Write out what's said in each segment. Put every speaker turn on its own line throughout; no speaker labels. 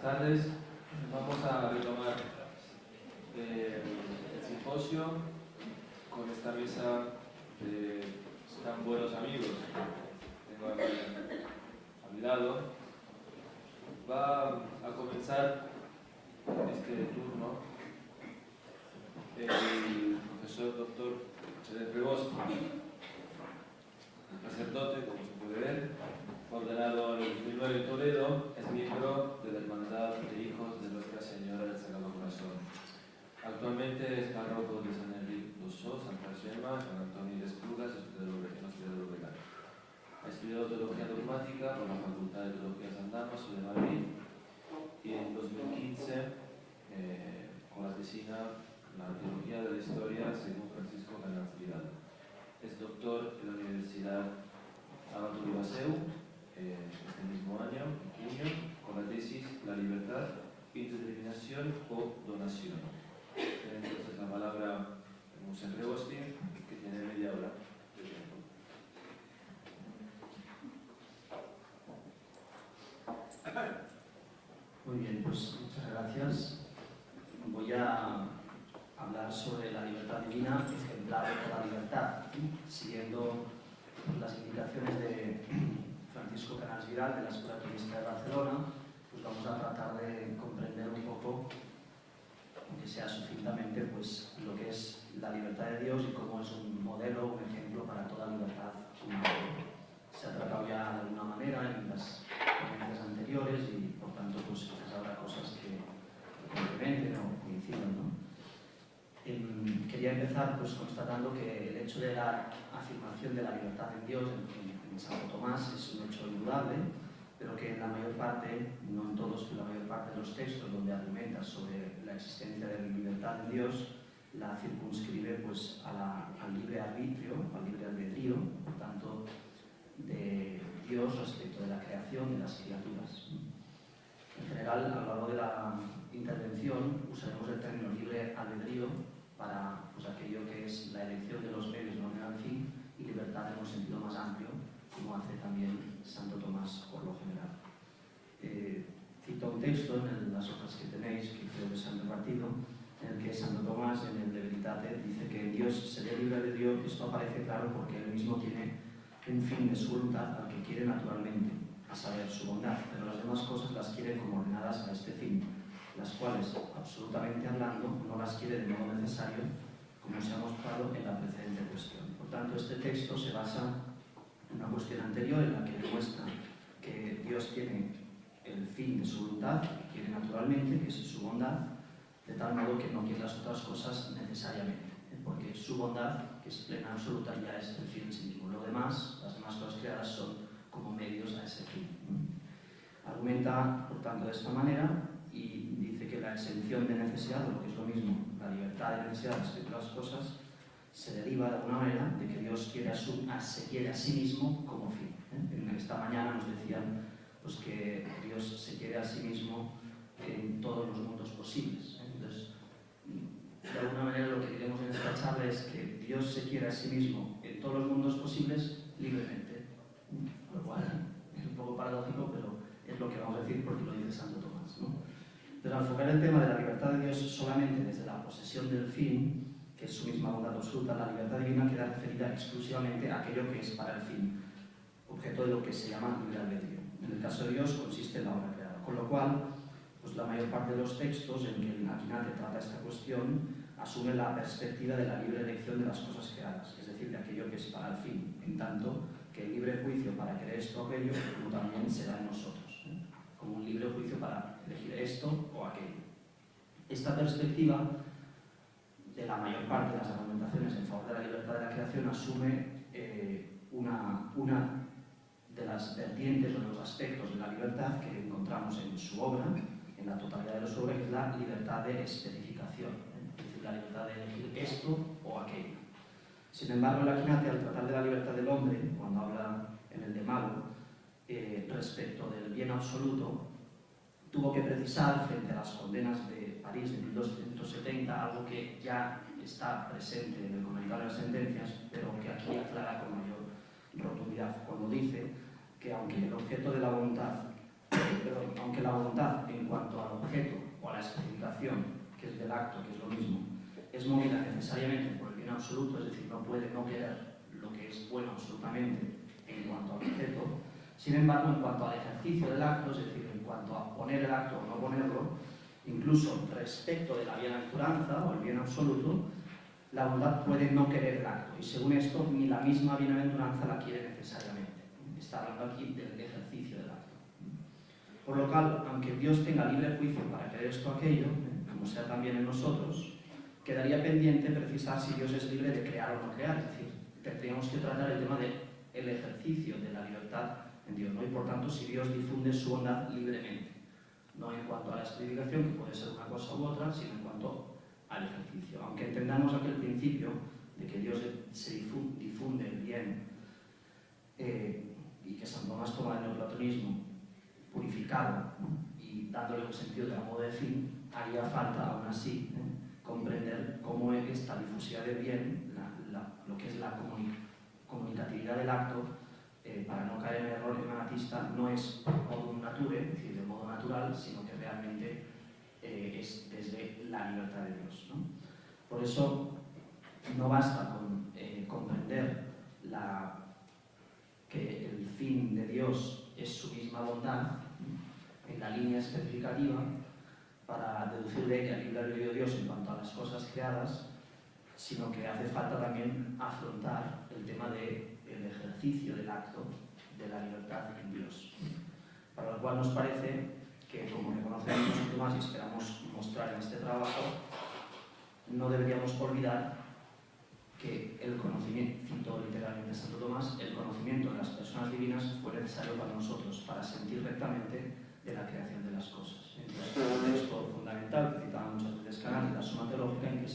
tardes. Vamos a retomar el simposio con esta mesa de tan buenos amigos. Tengo a mi lado. Va a comenzar este turno el profesor doctor Cheder Prevost, sacerdote, como se puede ver, ordenado en el 2009 en Toledo, es miembro de la Hermandad de Hijos de Nuestra Señora del Sagrado Corazón. Actualmente es párroco de San Enrique dos Sós, Santa Gemma, San Antonio de Esplugas, en Hospital de Llobregat. Ha estudiado Teología Dogmática por la Facultad de Teología San Damaso de Madrid y en 2015 con la tesina La Teología de la Historia según Francisco Canals Vidal. Es doctor en la Universidad Abato de Baseu este mismo año, en junio, con la tesis La libertad, interdeterminación o donación. Tiene entonces la palabra Monseñor Prevost, que tiene media hora de tiempo.
Muy bien, pues muchas gracias. Voy a hablar sobre la libertad divina, ejemplar de toda libertad, siguiendo las indicaciones de Francisco Canals Vidal de la Escuela Tomista de Barcelona. Pues vamos a tratar de comprender un poco, aunque sea sucintamente, pues lo que es la libertad de Dios y cómo es un modelo, un ejemplo para toda libertad humana. Se ha tratado ya de alguna manera en las conferencias anteriores y por tanto pues quizás habrá cosas que complementen o coincidan, ¿no? Quería empezar pues constatando que el hecho de la afirmación de la libertad en Dios en Santo Tomás es un hecho indudable, pero que en la mayor parte, no en todos, pero en la mayor parte de los textos donde argumenta sobre la existencia de la libertad en Dios, la circunscribe pues al libre arbitrio, al libre albedrío, por tanto, de Dios respecto de la creación de las criaturas. En general, a lo largo de la intervención usaremos el término libre albedrío para pues, aquello que es la elección de los medios no al fin y libertad en un sentido más amplio, como hace también Santo Tomás por lo general. Cito un texto en las hojas que tenéis, que creo que se han repartido, en el que Santo Tomás, en el De Veritate, dice que Dios sería libre albedrío. Esto aparece claro porque él mismo tiene un fin de su voluntad al que quiere naturalmente, a saber, su bondad, pero las demás cosas las quiere como ordenadas a este fin, las cuales, absolutamente hablando, no las quiere de modo necesario, como se ha mostrado en la precedente cuestión. Por tanto, este texto se basa en una cuestión anterior en la que demuestra que Dios tiene el fin de su voluntad, que quiere naturalmente, que es su bondad, de tal modo que no quiere las otras cosas necesariamente, porque su bondad, que es plena absoluta, ya es el fin en sí mismo. Lo demás, las demás cosas creadas son como medios a ese fin. Argumenta, por tanto, de esta manera y dice que la exención de necesidad, o lo que es lo mismo, la libertad de necesidad respecto a las cosas, se deriva de alguna manera de que Dios se quiere a sí mismo como fin. En esta mañana nos decían pues, que Dios se quiere a sí mismo en todos los mundos posibles. Entonces, de alguna manera lo que diremos en esta charla es que Dios se quiere a sí mismo en todos los mundos posibles libremente. Lo cual es un poco paradójico, pero es lo que vamos a decir porque lo dice Santo Tomás, ¿no? Pero al enfocar el tema de la libertad de Dios solamente desde la posesión del fin, que es su misma bondad absoluta, la libertad divina queda referida exclusivamente a aquello que es para el fin, objeto de lo que se llama libre albedrío. En el caso de Dios consiste en la obra creada, con lo cual pues la mayor parte de los textos en que el Aquinate trata esta cuestión asume la perspectiva de la libre elección de las cosas creadas, es decir, de aquello que es para el fin, en tanto que el libre juicio para querer esto o aquello, como también se da en nosotros, como un libre juicio para elegir esto o aquello. Esta perspectiva de la mayor parte de las argumentaciones en favor de la libertad de la creación asume una de las vertientes o de los aspectos de la libertad que encontramos en su obra, en la totalidad de su obra, que es la libertad de especificación, es decir, la libertad de elegir esto o aquello. Sin embargo, el Aquinate, al tratar de la libertad del hombre, cuando habla en el de Malo, respecto del bien absoluto, tuvo que precisar, frente a las condenas de París de 1270, algo que ya está presente en el comentario de las sentencias, pero que aquí aclara con mayor rotundidad, cuando dice que aunque el objeto de la voluntad aunque la voluntad en cuanto al objeto o a la especificación, que es del acto, que es lo mismo, es movida necesariamente por el bien absoluto, es decir, no puede no querer lo que es bueno absolutamente en cuanto al objeto. Sin embargo, en cuanto al ejercicio del acto, es decir, en cuanto a poner el acto o no ponerlo, incluso respecto de la bienaventuranza o el bien absoluto, la voluntad puede no querer el acto, y según esto, ni la misma bienaventuranza la quiere necesariamente. Está hablando aquí del ejercicio del acto. Por lo cual, aunque Dios tenga libre juicio para querer esto o aquello, como sea también en nosotros, quedaría pendiente precisar si Dios es libre de crear o no crear, es decir, tendríamos que tratar el tema del ejercicio de la libertad en Dios, ¿no? Y por tanto, si Dios difunde su bondad libremente, no en cuanto a la especificación, que puede ser una cosa u otra, sino en cuanto al ejercicio. Aunque entendamos aquel principio de que Dios se difunde el bien y que San Tomás toma el neoplatonismo purificado, ¿no? Y dándole un sentido de modo de fin, haría falta aún así comprender cómo esta difusión del bien, lo que es la comunicatividad del acto, para no caer en el error emanatista, no es modum nature, es decir, de modo natural, sino que realmente es desde la libertad de Dios, ¿no? Por eso no basta con comprender que el fin de Dios es su misma bondad en la línea especificativa para deducir de ella el libre albedrío de Dios en cuanto a las cosas creadas, sino que hace falta también afrontar el tema del ejercicio del acto de la libertad en Dios. Para lo cual nos parece que, como reconocemos nosotros más y esperamos mostrar en este trabajo, no deberíamos olvidar que el conocimiento, cito literalmente a Santo Tomás, el conocimiento de las personas divinas fue necesario para nosotros, para sentir rectamente de la creación de las cosas. Entonces, un texto fundamental que citaba muchas veces Canal, la Suma Teológica, en que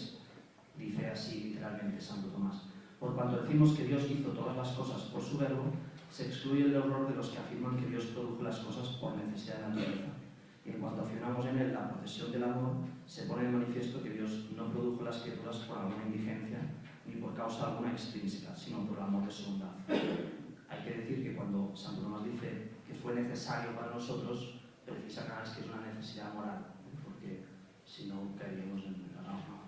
dice así literalmente Santo Tomás: por cuanto decimos que Dios hizo todas las cosas por su verbo, se excluye el error de los que afirman que Dios produjo las cosas por necesidad de naturaleza. Y en cuanto afirmamos en él la procesión del amor, se pone en manifiesto que Dios no produjo las criaturas por alguna indigencia ni por causa alguna extrínseca, sino por el amor de su bondad. Hay que decir que cuando Santo Tomás dice que fue necesario para nosotros, precisa que es una necesidad moral, porque si no caeríamos en la norma.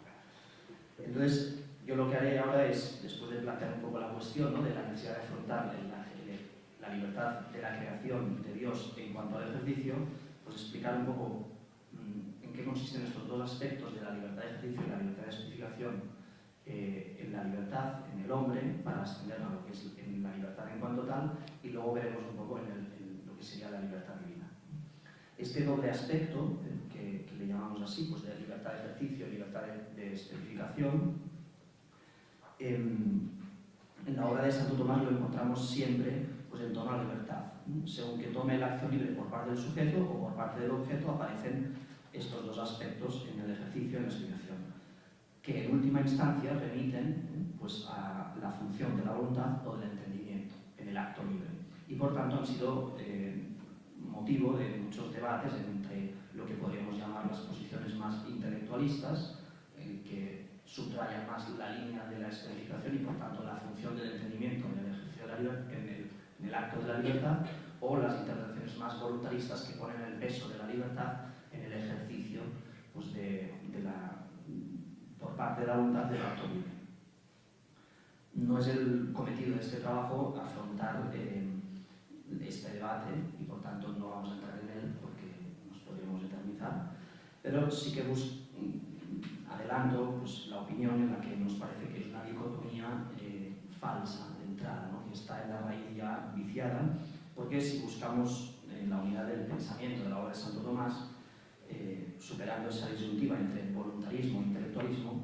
Entonces, yo lo que haré ahora es, después de plantear un poco la cuestión, ¿no?, de la necesidad de afrontar la libertad de la creación de Dios en cuanto al ejercicio, pues explicar un poco en qué consisten estos dos aspectos de la libertad de ejercicio y la libertad de especificación, en la libertad en el hombre, para ascender a lo que es en la libertad en cuanto tal, y luego veremos un poco en lo que sería la libertad divina. Este doble aspecto, que le llamamos así, pues de libertad de ejercicio y libertad de especificación, en la obra de Santo Tomás lo encontramos siempre pues, en torno a la libertad. Según que tome la acción libre por parte del sujeto o por parte del objeto, aparecen estos dos aspectos en el ejercicio y en la explicación, que en última instancia remiten pues, a la función de la voluntad o del entendimiento en el acto libre. Y por tanto han sido motivo de muchos debates entre lo que podríamos llamar las posiciones más intelectualistas, que subrayan más la línea de la especificación y por tanto la función del entendimiento en el ejercicio de la libertad, en el acto de la libertad, o las intervenciones más voluntaristas que ponen el peso de la libertad en el ejercicio pues, por parte de la voluntad del acto libre. No es el cometido de este trabajo afrontar este debate y por tanto no vamos a entrar en él porque nos podríamos eternizar, pero sí que adelanto pues, la opinión en la que nos parece que es una dicotomía falsa de entrada, ¿no?, que está en la raíz ya viciada, porque si buscamos la unidad del pensamiento de la obra de Santo Tomás, superando esa disyuntiva entre voluntarismo e intelectualismo,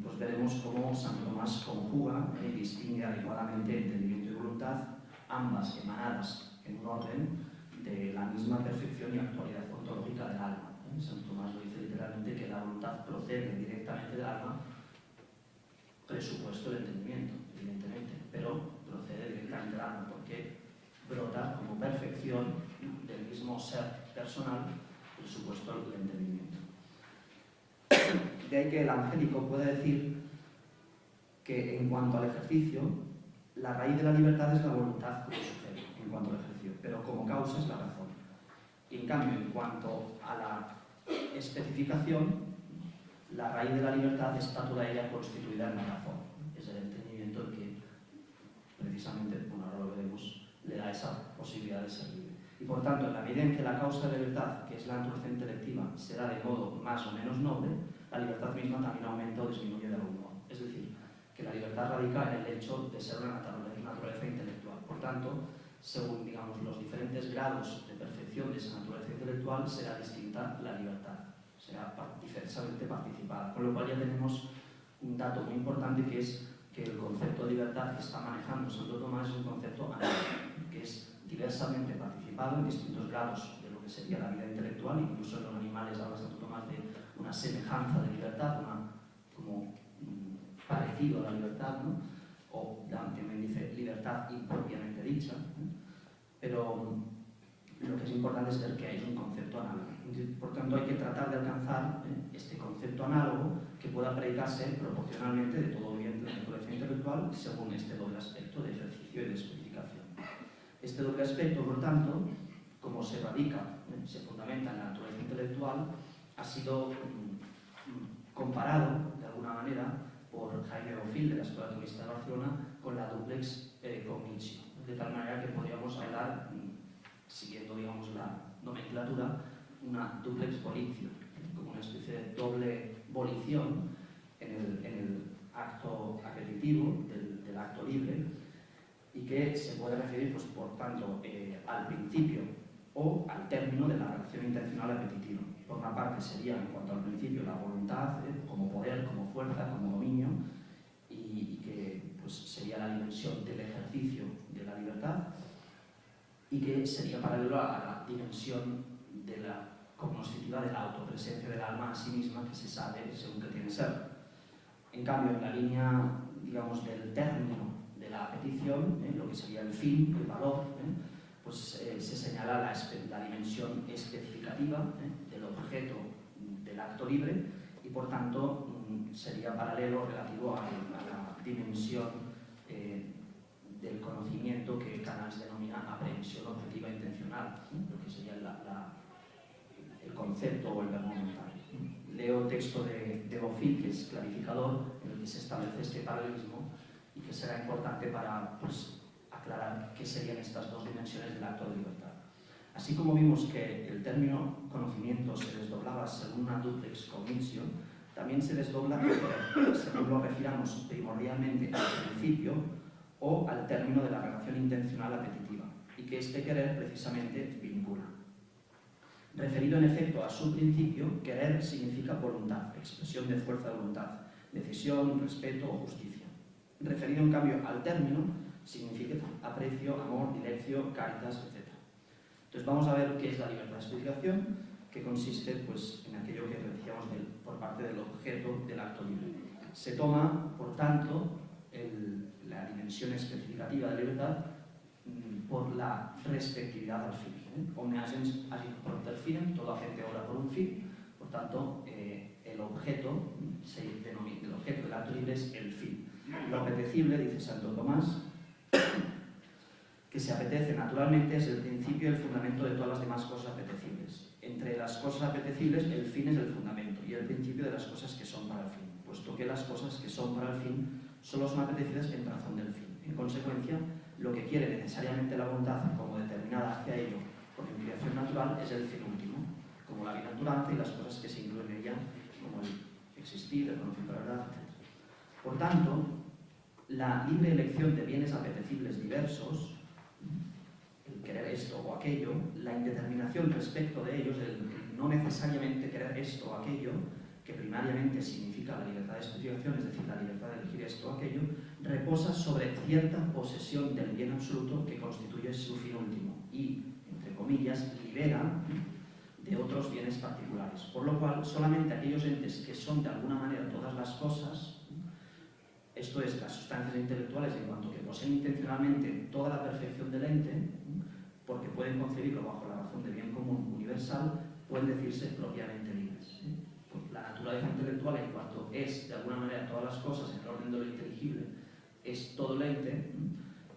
pues veremos cómo Santo Tomás conjuga y distingue adecuadamente entendimiento y voluntad, ambas emanadas en un orden de la misma perfección y actualidad ontológica del alma. Santo Tomás lo dice literalmente que la voluntad procede directamente del alma, presupuesto el entendimiento, evidentemente, pero procede directamente del alma porque brota como perfección del mismo ser personal, presupuesto el entendimiento. De ahí que el angélico puede decir que en cuanto al ejercicio, la raíz de la libertad es la voluntad como sujeto, en cuanto al ejercicio, pero como causa es la razón. Y en cambio, en cuanto a la especificación, la raíz de la libertad está toda ella constituida en la razón. Es el entendimiento el que, precisamente, bueno, ahora lo veremos, le da esa posibilidad de ser libre. Y por tanto, en la medida en que la causa de libertad, que es la naturaleza intelectiva, será de modo más o menos noble, la libertad misma también aumenta o disminuye de algún modo. Es decir, que la libertad radica en el hecho de ser una naturaleza intelectual. Por tanto, según digamos, los diferentes grados de perfección de esa naturaleza intelectual, será distinta la libertad, será diversamente participada. Con lo cual ya tenemos un dato muy importante, que es que el concepto de libertad que está manejando Santo Tomás es un concepto análogo, que es diversamente participado en distintos grados de lo que sería la vida intelectual. Incluso en los animales habla Santo Tomás de una semejanza de libertad, como parecido a la libertad, ¿no? O también dice libertad impropiamente dicha, ¿no? Pero lo que es importante es ver que hay un concepto análogo. Por tanto, hay que tratar de alcanzar este concepto análogo que pueda predicarse proporcionalmente de todo bien de la naturaleza intelectual según este doble aspecto de ejercicio y de especificación. Este doble aspecto, por tanto, como se radica, se fundamenta en la naturaleza intelectual, ha sido comparado de alguna manera por Jaime Bofill de la Escuela Tomista de Barcelona con la duplex cognitio, de tal manera que podríamos hablar, siguiendo digamos la nomenclatura, una duplex volitio, como una especie de doble volición en el acto apetitivo del acto libre, y que se puede referir, pues, por tanto, al principio o al término de la reacción intencional apetitiva. Por una parte sería, en cuanto al principio, la voluntad como poder, como fuerza, como dominio, y que pues, sería la dimensión del ejercicio de la libertad, y que sería paralelo a la dimensión de la cognoscitiva de la autopresencia del alma a sí misma, que se sabe según que tiene ser. En cambio, en la línea, digamos, del término de la petición, lo que sería el fin, el valor, pues se señala la dimensión especificativa del objeto del acto libre, y por tanto sería paralelo relativo a la dimensión del conocimiento que Canals denomina aprehensión objetiva intencional, lo que sería el concepto o el verbo mental. Leo el texto de Bofill, que es clarificador, en el que se establece este paralelismo y que será importante para pues, aclarar qué serían estas dos dimensiones del acto de libertad. Así como vimos que el término conocimiento se desdoblaba según una duplex cognitio, también se desdobla según lo refiramos primordialmente al principio o al término de la relación intencional apetitiva, y que este querer precisamente vincula. Referido en efecto a su principio, querer significa voluntad, expresión de fuerza de voluntad, decisión, respeto o justicia. Referido en cambio al término, significa aprecio, amor, dileccio, caritas, etc. Entonces vamos a ver qué es la libertad de especificación, que consiste pues, en aquello que decíamos por parte del objeto del acto libre. Se toma, por tanto, la dimensión especificativa de la libertad por la respectividad al fin. Omne agens agit propter finem, toda gente obra por un fin, por tanto, el objeto del acto libre es el fin. Lo apetecible, dice Santo Tomás, que se apetece naturalmente es el principio y el fundamento de todas las demás cosas apetecibles. Entre las cosas apetecibles, el fin es el fundamento y el principio de las cosas que son para el fin, puesto que las cosas que son para el fin solo son apetecibles en razón del fin. En consecuencia, lo que quiere necesariamente la voluntad como determinada hacia ello por implicación natural es el fin último, como la bienaventuranza y las cosas que se incluyen en ella, como el existir, el conocimiento de la verdad, etc. Por tanto, la libre elección de bienes apetecibles diversos, el querer esto o aquello, la indeterminación respecto de ellos, el no necesariamente querer esto o aquello, que primariamente significa la libertad de especificación, es decir, la libertad de elegir esto o aquello, reposa sobre cierta posesión del bien absoluto que constituye su fin último y, entre comillas, libera de otros bienes particulares. Por lo cual, solamente aquellos entes que son de alguna manera todas las cosas, esto es, las sustancias intelectuales en cuanto que poseen intencionalmente toda la perfección del ente, porque pueden concebirlo bajo la razón de bien común universal, pueden decirse propiamente libres. La naturaleza intelectual, en cuanto es de alguna manera todas las cosas en el orden de lo inteligible, es todo el ente,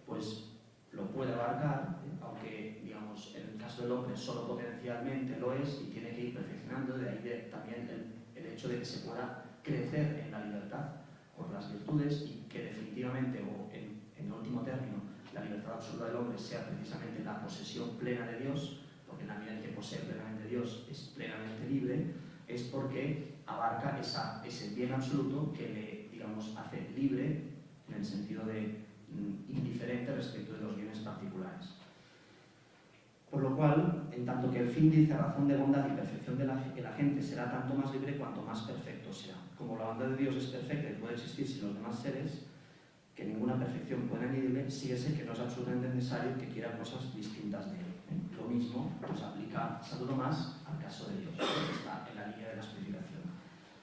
pues lo puede abarcar, aunque digamos digamos, en el caso del hombre solo potencialmente lo es y tiene que ir perfeccionando, de ahí también el hecho de que se pueda crecer en la libertad por las virtudes y que definitivamente, o en último término, la libertad absoluta del hombre sea precisamente la posesión plena de Dios, porque en la medida en que posee plenamente Dios es plenamente libre, es porque abarca ese bien absoluto que le, digamos, hace libre en el sentido de indiferente respecto de los bienes particulares. Por lo cual, en tanto que el fin dice razón de bondad y perfección de la gente será tanto más libre cuanto más perfecto sea. Como la bondad de Dios es perfecta y puede existir sin los demás seres, que ninguna perfección puede medirle, síguese que no es absolutamente necesario que quiera cosas distintas de él. Lo mismo nos aplica Santo Tomás al caso de Dios, que está en la línea de la especificación.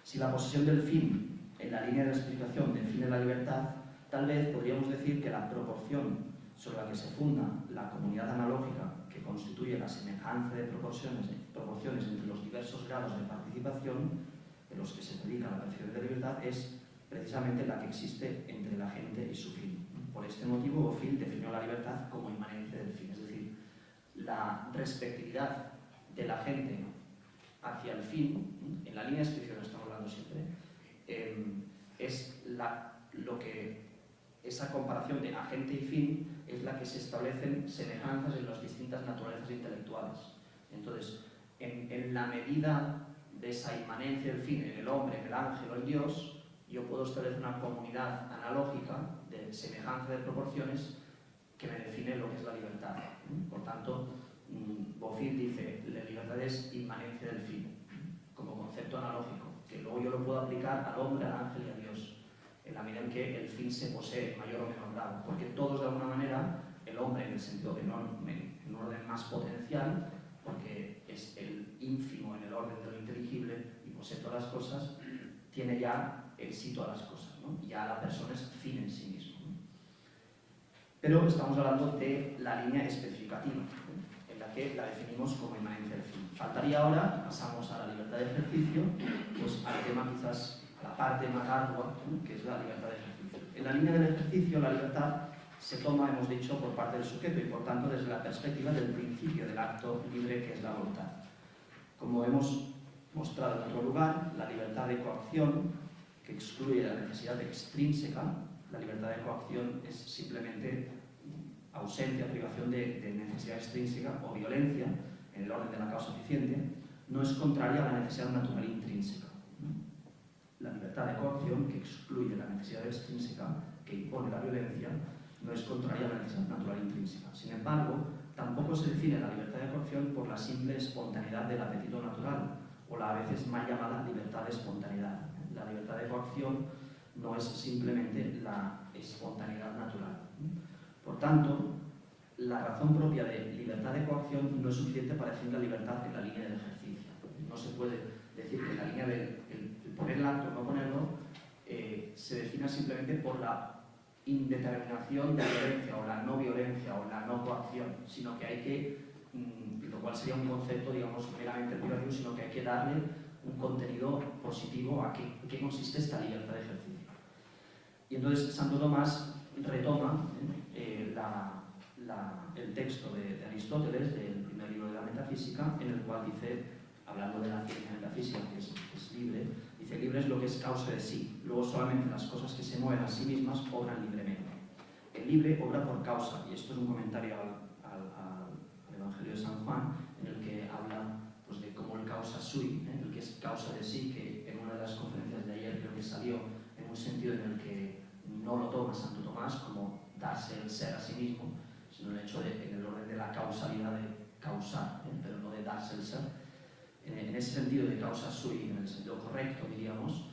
Si la posesión del fin en la línea de la especificación define la libertad, tal vez podríamos decir que la proporción sobre la que se funda la comunidad analógica que constituye la semejanza de proporciones entre los diversos grados de participación de los que se predica la percepción de libertad es precisamente la que existe entre la gente y su fin. Por este motivo, Bofill definió la libertad como inmanencia del fin, es decir, la respectividad de la gente hacia el fin, en la línea de expresión estamos hablando siempre, es esa comparación de agente y fin es la que se establecen semejanzas en las distintas naturalezas intelectuales. Entonces, en la medida de esa inmanencia del fin en el hombre, en el ángel o en Dios, yo puedo establecer una comunidad analógica de semejanza de proporciones que me define lo que es la libertad. Por tanto, Bofill dice, la libertad es inmanencia del fin, como concepto analógico, que luego yo lo puedo aplicar al hombre, al ángel y a Dios, en la medida en que el fin se posee en mayor o menor grado, porque todos de alguna manera, el hombre en el sentido de en un orden más potencial, porque es el ínfimo en el orden de lo inteligible y posee todas las cosas, tiene ya éxito a las cosas, ¿no? Ya la persona es fin en sí mismo, ¿no? Pero estamos hablando de la línea especificativa, ¿no? En la que la definimos como inmanencia del fin. Faltaría ahora, pasamos a la libertad de ejercicio, pues al tema quizás, a la parte más ardua, ¿no? Que es la libertad de ejercicio. En la línea del ejercicio, la libertad se toma, hemos dicho, por parte del sujeto y por tanto desde la perspectiva del principio del acto libre que es la voluntad. Como hemos mostrado en otro lugar, la libertad de coacción, que excluye la necesidad extrínseca, la libertad de coacción es simplemente ausencia, privación de necesidad extrínseca o violencia en el orden de la causa eficiente, no es contraria a la necesidad natural intrínseca. La libertad de coacción, que excluye la necesidad extrínseca, que impone la violencia, no es contraria a la necesidad natural intrínseca. Sin embargo, tampoco se define la libertad de coacción por la simple espontaneidad del apetito natural, o la a veces mal llamada libertad de espontaneidad. La libertad de coacción no es simplemente la espontaneidad natural. Por tanto, la razón propia de libertad de coacción no es suficiente para definir la libertad en la línea del ejercicio. No se puede decir que en la línea del poner el acto o no ponerlo se defina simplemente por la indeterminación de violencia o la no violencia o la no coacción, sino que hay que, lo cual sería un concepto, digamos, meramente privativo, sino que hay que darle un contenido positivo a qué consiste esta libertad de ejercicio. Y entonces Santo Tomás retoma el texto de Aristóteles, del primer libro de la metafísica, en el cual dice, hablando de la ciencia metafísica, que es libre, dice, libre es lo que es causa de sí, luego solamente las cosas que se mueven a sí mismas obran libremente. El libre obra por causa, y esto es un comentario al Evangelio de San Juan, en el que habla pues, de cómo el causa sui, el que es causa de sí, que en una de las conferencias de ayer creo que salió en un sentido en el que no lo toma Santo Tomás como darse el ser a sí mismo, sino el hecho de, en el orden de la causalidad de causar, pero no de darse el ser. En ese sentido de causa sui, en el sentido correcto, diríamos,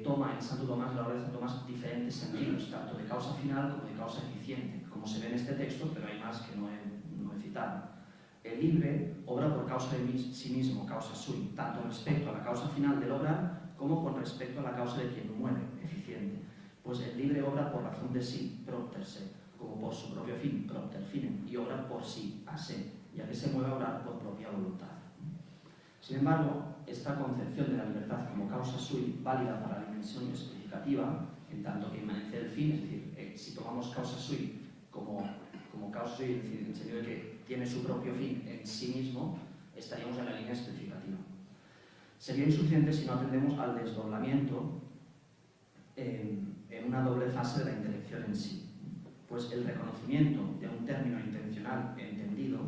toma en Santo Tomás, la obra de Santo Tomás, diferentes sentidos, tanto de causa final como de causa eficiente, como se ve en este texto, pero hay más que no he citado. El libre obra por causa de sí mismo, causa sui, tanto respecto a la causa final del obrar como con respecto a la causa de quien muere, eficiente. Pues el libre obra por razón de sí, propter se, como por su propio fin, propter finem, y obra por sí, a se, ya que se mueve a obrar por propia voluntad. Sin embargo, esta concepción de la libertad como causa sui, válida para la dimensión explicativa, en tanto que inmanencia del fin, es decir, si tomamos causa sui como causa sui, en el sentido de que tiene su propio fin en sí mismo, estaríamos en la línea explicativa. Sería insuficiente si no atendemos al desdoblamiento en una doble fase de la intelección en sí. Pues el reconocimiento de un término intencional entendido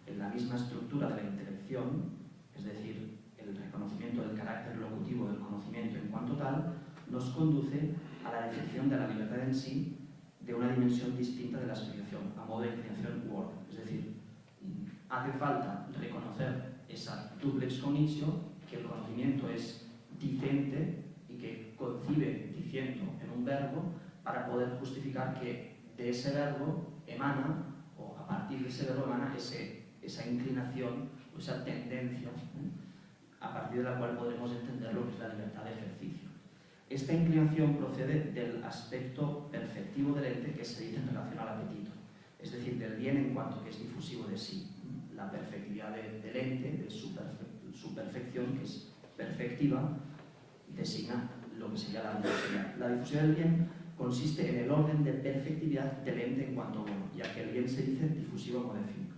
en la misma estructura de la intelección, es decir, el reconocimiento del carácter locutivo del conocimiento en cuanto tal, nos conduce a la definición de la libertad en sí de una dimensión distinta de la explicación, a modo de inclinación u orden. Es decir, hace falta reconocer esa duplex cognitio, que el conocimiento es dicente y que concibe diciendo en un verbo para poder justificar que de ese verbo emana, o a partir de ese verbo emana esa inclinación o esa tendencia, a partir de la cual podremos entender lo que es la libertad de ejercicio. Esta inclinación procede del aspecto perceptivo del ente que se dice en relación al apetito, es decir, del bien en cuanto que es difusivo de sí. La perfectividad del ente, de su perfección, que es perfectiva, designa lo que sería la difusividad. La difusividad del bien consiste en el orden de perfectividad del ente en cuanto bueno, ya que el bien se dice difusivo como de fin.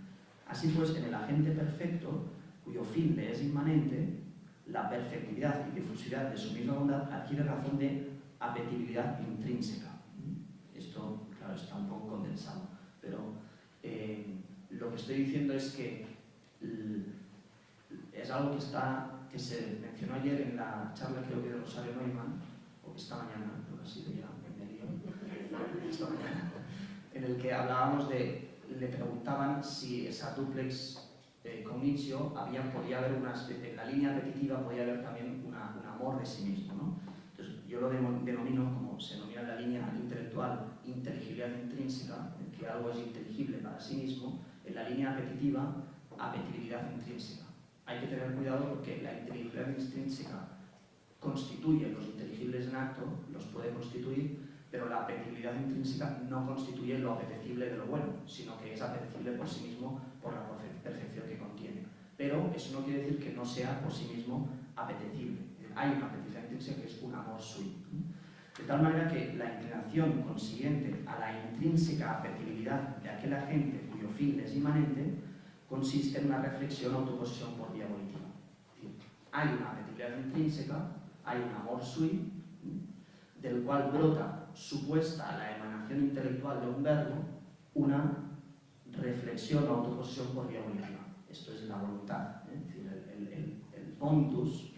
Así pues, en el agente perfecto, cuyo fin le es inmanente, la perfectividad y difusividad de su misma bondad adquiere razón de apetibilidad intrínseca. Esto, claro, está un poco condensado, pero lo que estoy diciendo es que es algo que se mencionó ayer en la charla, creo que de Rosario Neumann, o esta mañana, creo que ha sido ya en medio, esta mañana, en el que hablábamos le preguntaban si esa duplex cognitio podía haber una especie, en la línea repetitiva podía haber también un amor de sí mismo, ¿no? Entonces yo lo denomino, como se denomina en la línea intelectual, inteligibilidad intrínseca, que algo es inteligible para sí mismo, en la línea apetitiva, apetibilidad intrínseca. Hay que tener cuidado porque la inteligibilidad intrínseca constituye los inteligibles en acto, los puede constituir, pero la apetibilidad intrínseca no constituye lo apetecible de lo bueno, sino que es apetecible por sí mismo por la perfección que contiene. Pero eso no quiere decir que no sea por sí mismo apetecible. Hay una apetibilidad intrínseca que es un amor sui. De tal manera que la inclinación consiguiente a la intrínseca apetibilidad de aquel agente cuyo fin es inmanente consiste en una reflexión autoposesión por vía volitiva. Es decir, hay una apetibilidad intrínseca, hay un amor sui, del cual brota, supuesta a la emanación intelectual de un verbo, una reflexión autoposesión por vía volitiva. Esto es la voluntad, es decir, el pontus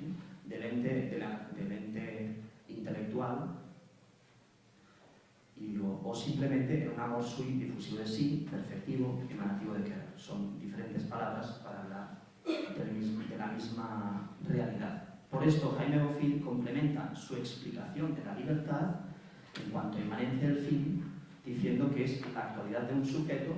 del ente intelectual, o simplemente en un amor sui difusivo de sí, perceptivo, emanativo de querer. Son diferentes palabras para hablar de la misma realidad. Por esto, Jaime Bofill complementa su explicación de la libertad en cuanto a inmanencia del fin, diciendo que es la actualidad de un sujeto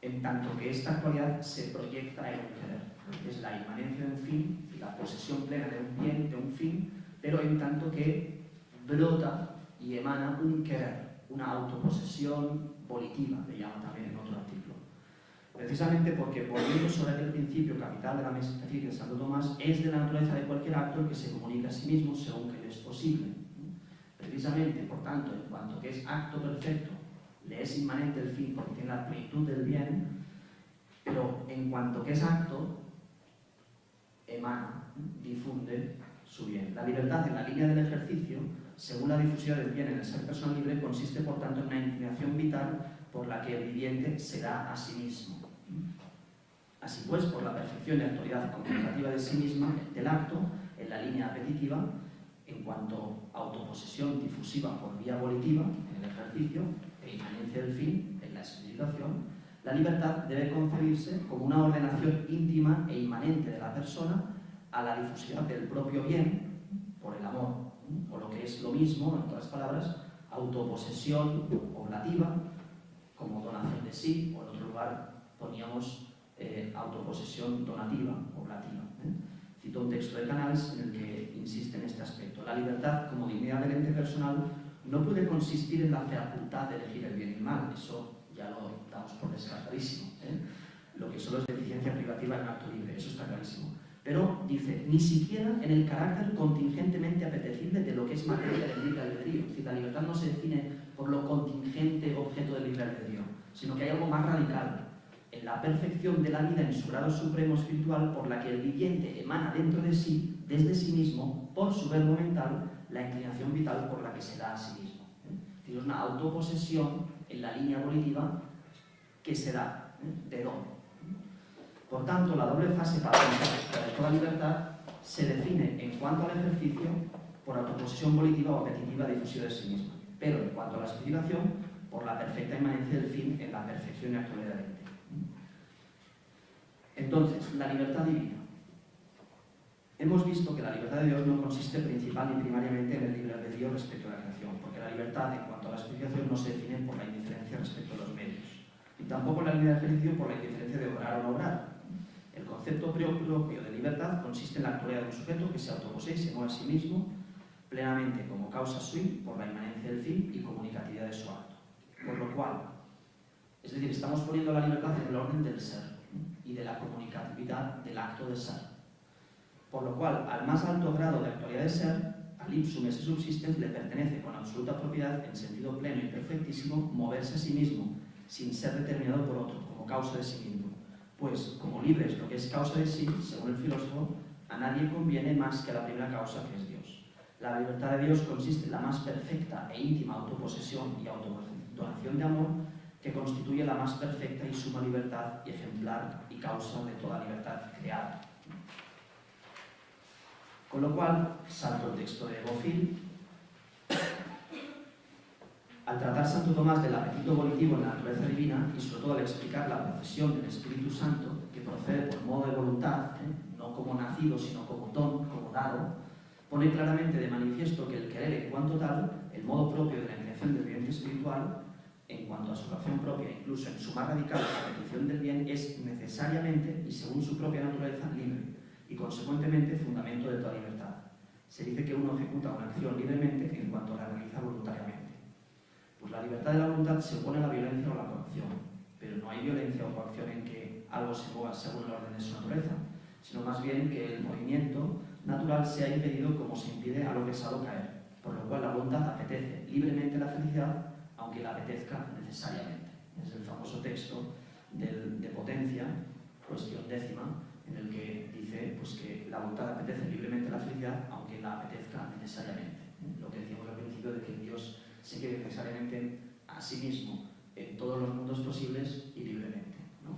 en tanto que esta actualidad se proyecta en un querer. Es la inmanencia de un fin y la posesión plena de un bien, de un fin, pero en tanto que brota y emana un querer, una autoposesión volitiva, le llama también en otro artículo. Precisamente porque, volviendo sobre aquel principio capital de la metafísica de Santo Tomás, es de la naturaleza de cualquier acto el que se comunica a sí mismo según que le es posible. Precisamente, por tanto, en cuanto que es acto perfecto, le es inmanente el fin porque tiene la plenitud del bien, pero en cuanto que es acto, emana, difunde su bien. La libertad en la línea del ejercicio, según la difusión del bien en el ser personal libre, consiste por tanto en una inclinación vital por la que el viviente se da a sí mismo. Así pues, por la perfección de actualidad comunicativa de sí misma, del acto, en la línea apetitiva, en cuanto a autoposesión difusiva por vía volitiva, en el ejercicio, e inmanencia del fin, en la explicación, la libertad debe concebirse como una ordenación íntima e inmanente de la persona a la difusividad del propio bien por el amor, o lo que es lo mismo, en otras palabras, autoposesión oblativa, como donación de sí, o en otro lugar poníamos autoposesión donativa, oblativa. Cito un texto de Canals en el que insiste en este aspecto. La libertad como dignidad del ente personal no puede consistir en la facultad de elegir el bien y el mal, eso ya lo damos por descartadísimo. Lo que solo es deficiencia privativa en el acto libre, eso está clarísimo. Pero dice, ni siquiera en el carácter contingentemente apetecible de lo que es materia del libre albedrío. Es decir, la libertad no se define por lo contingente objeto del libre albedrío, sino que hay algo más radical. en la perfección de la vida en su grado supremo espiritual por la que el viviente emana dentro de sí, desde sí mismo, por su verbo mental, la inclinación vital por la que se da a sí mismo. Es una autoposesión en la línea volitiva que se da de don. Por tanto, la doble fase patológica de toda libertad se define en cuanto al ejercicio por autoposesión volitiva o apetitiva difusiva de sí misma, pero en cuanto a la especificación, por la perfecta inmanencia del fin en la perfección y actualidad del ente. Entonces, la libertad divina. Hemos visto que la libertad de Dios no consiste principal ni primariamente en el libre albedrío respecto a la creación, porque la libertad en cuanto a la especificación no se define por la indiferencia respecto a los medios, y tampoco la libre ejercicio por la indiferencia de obrar o no obrar. El concepto propio de libertad consiste en la actualidad de un sujeto que se autoposee y se mueve a sí mismo plenamente como causa sui por la inmanencia del fin y comunicatividad de su acto. Por lo cual, es decir, estamos poniendo la libertad en el orden del ser y de la comunicatividad del acto de ser. Por lo cual, al más alto grado de actualidad de ser, al ipsum esse subsistens le pertenece con absoluta propiedad, en sentido pleno y perfectísimo, moverse a sí mismo, sin ser determinado por otro, como causa de sí mismo. Pues, como libre es lo que es causa de sí, según el filósofo, a nadie conviene más que a la primera causa, que es Dios. La libertad de Dios consiste en la más perfecta e íntima autoposesión y autodonación de amor, que constituye la más perfecta y suma libertad y ejemplar y causa de toda libertad creada. Con lo cual, salto el texto de Bofill. Al tratar Santo Tomás del apetito volitivo en la naturaleza divina, y sobre todo al explicar la procesión del Espíritu Santo, que procede por modo de voluntad, no como nacido, sino como don, como dado, pone claramente de manifiesto que el querer en cuanto tal, el modo propio de la creación del bien espiritual, en cuanto a su acción propia, incluso en su más radical repetición del bien, es necesariamente, y según su propia naturaleza, libre, y consecuentemente fundamento de toda libertad. Se dice que uno ejecuta una acción libremente en cuanto la realiza voluntariamente. Pues la libertad de la voluntad se opone a la violencia o a la coacción, pero no hay violencia o coacción en que algo se mueva según el orden de su naturaleza, sino más bien que el movimiento natural sea impedido como se impide a lo pesado caer, por lo cual la voluntad apetece libremente la felicidad, aunque la apetezca necesariamente. Es el famoso texto de Potencia, cuestión décima, en el que dice pues, que la voluntad apetece libremente la felicidad, aunque la apetezca necesariamente. Lo que decíamos al principio de que Dios se quiere necesariamente a sí mismo en todos los mundos posibles y libremente, ¿no?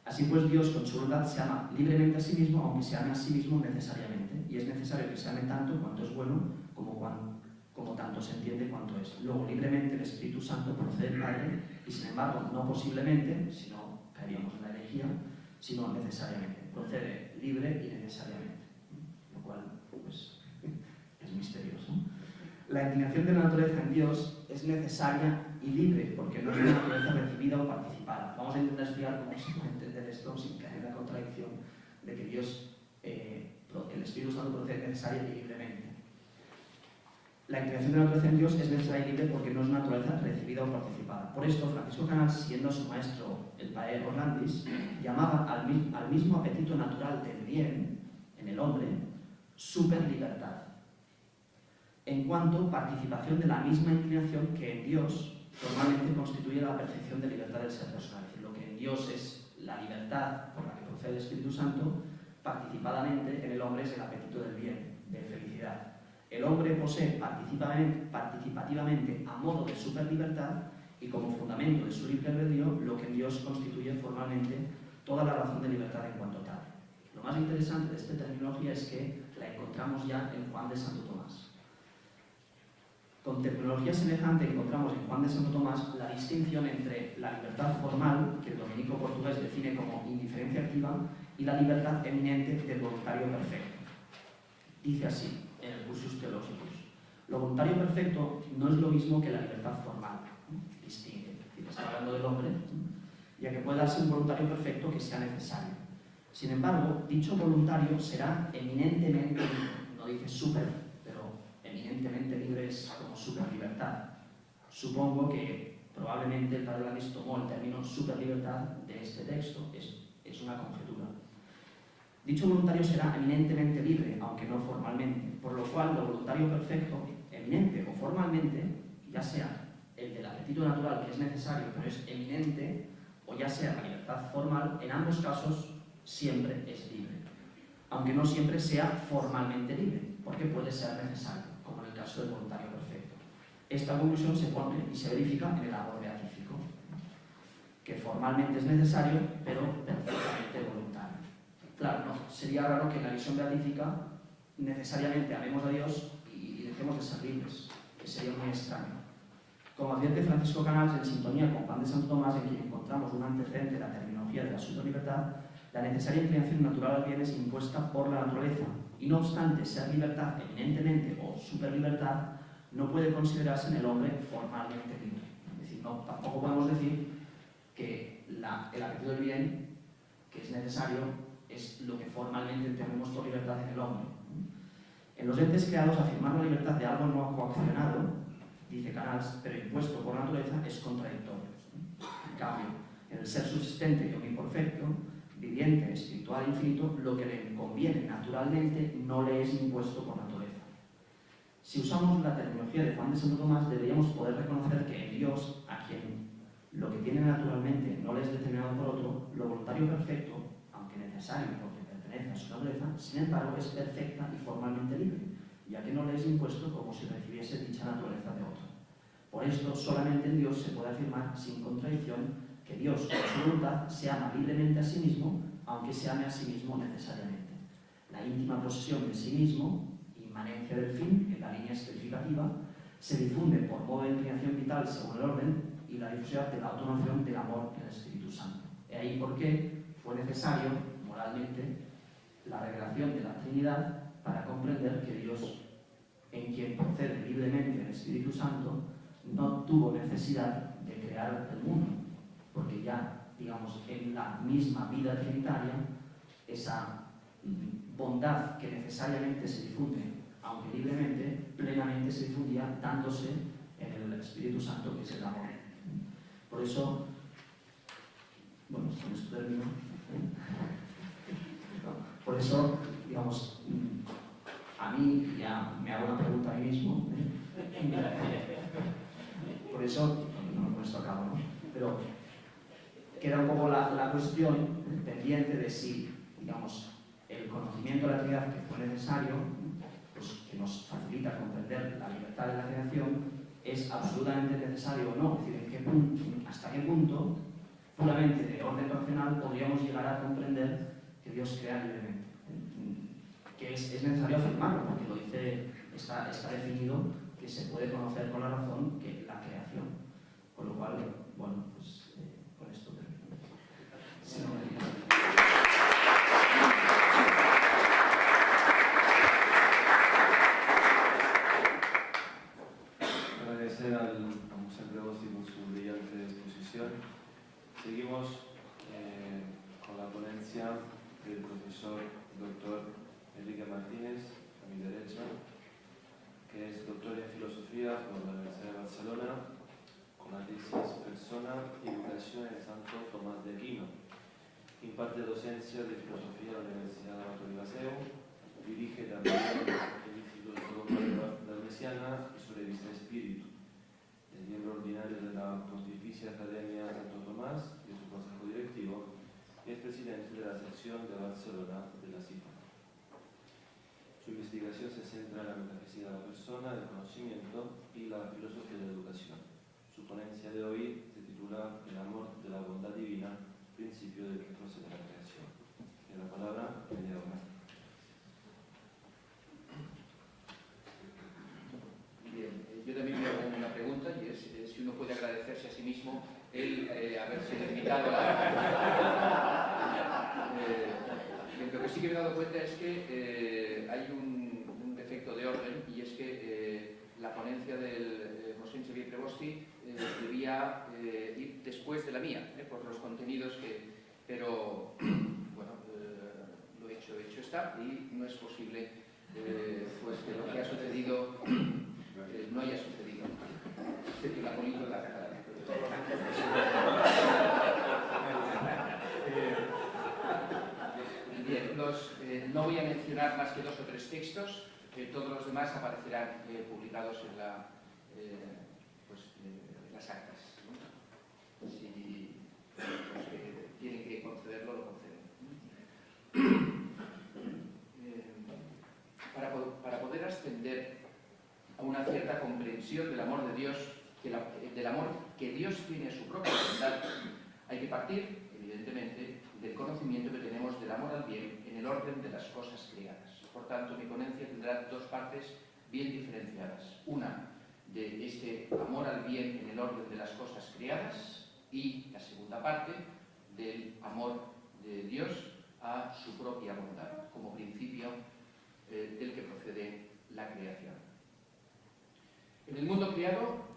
Así pues, Dios con su voluntad se ama libremente a sí mismo, aunque se ame a sí mismo necesariamente, y es necesario que se ame tanto cuanto es bueno como tanto se entiende cuanto es. Luego, libremente el Espíritu Santo procede del Padre, y sin embargo, no posiblemente, si no caeríamos en la herejía, sino necesariamente. Procede libre y necesariamente, lo cual pues, es misterioso. La inclinación de la naturaleza en Dios es necesaria y libre, porque no es una naturaleza recibida o participada. Vamos a intentar explicar cómo se puede entender esto sin caer en la contradicción de que Dios, el Espíritu Santo procede necesaria y libremente. La inclinación de la naturaleza en Dios es necesaria y libre porque no es naturaleza recibida o participada. Por esto, Francisco Canals, siendo a su maestro el Paer Orlandis, llamaba al mismo apetito natural del bien en el hombre superlibertad, en cuanto participación de la misma inclinación que en Dios formalmente constituye la perfección de libertad del ser personal. Es decir, lo que en Dios es la libertad por la que procede el Espíritu Santo, participadamente en el hombre es el apetito del bien, de felicidad. El hombre posee participativamente a modo de superlibertad y como fundamento de su libre albedrío lo que en Dios constituye formalmente toda la razón de libertad en cuanto tal. Lo más interesante de esta terminología es que la encontramos ya en Juan de Santo Tomás. Con terminología semejante encontramos en Juan de Santo Tomás la distinción entre la libertad formal, que el dominico portugués define como indiferencia activa, y la libertad eminente del voluntario perfecto. Dice así en el Cursus Theologicus: lo voluntario perfecto no es lo mismo que la libertad formal, distingue, es decir, está hablando del hombre, ya que puede darse un voluntario perfecto que sea necesario. Sin embargo, dicho voluntario será eminentemente libre, no dice super, pero eminentemente libre es como superlibertad. Supongo que probablemente el padre Orlandis tomó el término superlibertad de este texto, es una conjetura. Dicho voluntario será eminentemente libre, aunque no formalmente, por lo cual lo voluntario perfecto, eminente o formalmente, ya sea el del apetito natural, que es necesario, pero es eminente, o ya sea la libertad formal, en ambos casos siempre es libre, aunque no siempre sea formalmente libre, porque puede ser necesario, como en el caso del voluntario perfecto. Esta conclusión se pone y se verifica en el amor beatífico, que formalmente es necesario, pero perfectamente voluntario. Claro, no, sería raro que en la visión beatífica necesariamente amemos a Dios y dejemos de ser libres, que sería muy extraño. Como advierte Francisco Canals, en sintonía con Juan de Santo Tomás, en quien encontramos un antecedente de la terminología de la superlibertad, la necesaria inclinación natural al bien es impuesta por la naturaleza, y no obstante ser libertad eminentemente o superlibertad, no puede considerarse en el hombre formalmente libre. Es decir, no, tampoco podemos decir que el apetito del bien, que es necesario, es lo que formalmente entendemos por libertad en el hombre. En los entes creados, afirmar la libertad de algo no coaccionado, dice Canals, pero impuesto por naturaleza, es contradictorio. En cambio, en el ser subsistente y omniperfecto, viviente, espiritual e infinito, lo que le conviene naturalmente no le es impuesto por naturaleza. Si usamos la terminología de Juan de Santo Tomás, deberíamos poder reconocer que en Dios, a quien lo que tiene naturalmente no le es determinado por otro, lo voluntario perfecto, aunque necesario porque pertenece a su naturaleza, sin embargo es perfecta y formalmente libre, ya que no le es impuesto como si recibiese dicha naturaleza de otro. Por esto, solamente en Dios se puede afirmar sin contradicción que Dios, con su voluntad, se ama libremente a sí mismo, aunque se ame a sí mismo necesariamente. La íntima posesión de sí mismo, inmanencia del fin, en la línea especificativa, se difunde por modo de inclinación vital según el orden y la difusión de la autonoción del amor en el Espíritu Santo. Y ahí por qué fue necesario, moralmente, la revelación de la Trinidad para comprender que Dios, en quien procede libremente el Espíritu Santo, no tuvo necesidad de crear el mundo, porque ya, digamos, en la misma vida trinitaria, esa bondad que necesariamente se difunde, aunque libremente, plenamente se difundía dándose en el Espíritu Santo, que es el amor. Por eso, bueno, con esto termino. Por eso, digamos, a mí ya me hago una pregunta a mí mismo. Por eso, no con esto acabo, ¿no? Pero queda un poco la cuestión pendiente de si, digamos, el conocimiento de la Trinidad que fue necesario, pues que nos facilita comprender la libertad de la creación, es absolutamente necesario o no. Es decir, hasta qué punto, puramente de orden racional, podríamos llegar a comprender que Dios crea libremente. Que es necesario afirmarlo, porque lo dice, está definido que se puede conocer con la razón que la creación. Con lo cual, bueno, pues con esto termino. Si no me digas.
Agradecer como siempre a Agustín por su brillante exposición. Seguimos con la ponencia del profesor Dr. Enrique Martínez, a mi derecha, que es doctor en filosofía por la Universidad de Barcelona, con la tesis Persona y Educación en Santo Tomás de Aquino. Imparte docencia de filosofía en la Universidad de Mato Laseu, dirige también el Instituto Dalmesiana y su revista Espíritu. Es miembro ordinario de la Pontificia Academia Santo Tomás y de su consejo directivo, y es presidente de la sección de Barcelona de la CIPA. Su investigación se centra en la metafísica de la persona, el conocimiento y la filosofía de la educación. Su ponencia de hoy se titula El amor de la bondad divina, principio del que procede la creación. Tiene la palabra media hora.
Bien, yo también me hago una pregunta y es si uno puede agradecerse a sí mismo el haber sido invitado lo que sí que me he dado cuenta es que hay un defecto de orden, y es que la ponencia del Monseigneur Xavier Prebosti debía ir después de la mía, por los contenidos pero bueno, lo hecho está, y no es posible pues que lo que ha sucedido no haya sucedido. Que la política la cara. Bien, no voy a mencionar más que 2 o 3 textos, todos los demás aparecerán publicados en las actas, ¿no? Si los que tienen que concederlo lo conceden. Para poder ascender a una cierta comprensión del amor de Dios, del amor que Dios tiene a su propia voluntad, hay que partir, evidentemente, del conocimiento que tenemos del amor al bien en el orden de las cosas creadas. Por tanto, mi ponencia tendrá dos partes bien diferenciadas. Una, de este amor al bien en el orden de las cosas creadas, y la segunda parte, del amor de Dios a su propia bondad, como principio del que procede la creación. En el mundo creado,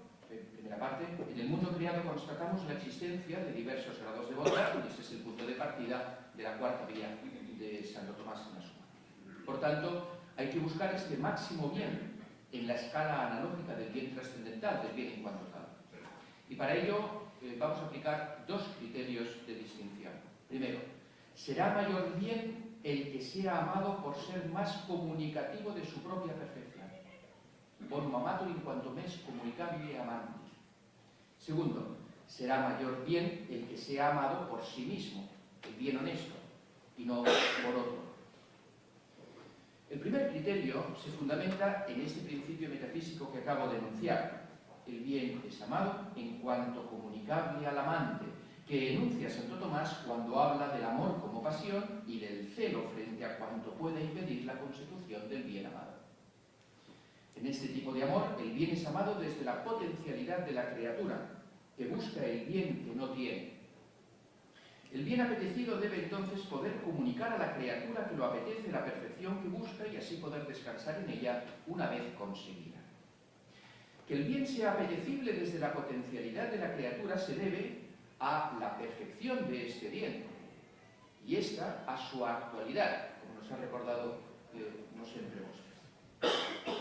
primera parte, en el mundo creado constatamos la existencia de diversos grados de bondad, y ese es el punto de partida de la cuarta vía de Santo Tomás en la Suma. Por tanto, hay que buscar este máximo bien en la escala analógica del bien trascendental, del bien en cuanto tal. Y para ello vamos a aplicar dos criterios de distinción. Primero, será mayor bien el que sea amado por ser más comunicativo de su propia perfección. Bonum amator in quanto mes comunicabile amanti. Segundo, será mayor bien el que sea amado por sí mismo, el bien honesto, y no por otro. El primer criterio se fundamenta en este principio metafísico que acabo de enunciar. El bien es amado en cuanto comunicable al amante, que enuncia Santo Tomás cuando habla del amor como pasión y del celo frente a cuanto pueda impedir la consecución del bien amado. En este tipo de amor, el bien es amado desde la potencialidad de la criatura, que busca el bien que no tiene. El bien apetecido debe entonces poder comunicar a la criatura que lo apetece la perfección que busca y así poder descansar en ella una vez conseguida. Que el bien sea apetecible desde la potencialidad de la criatura se debe a la perfección de este bien y esta a su actualidad, como nos ha recordado Mosén Prevost.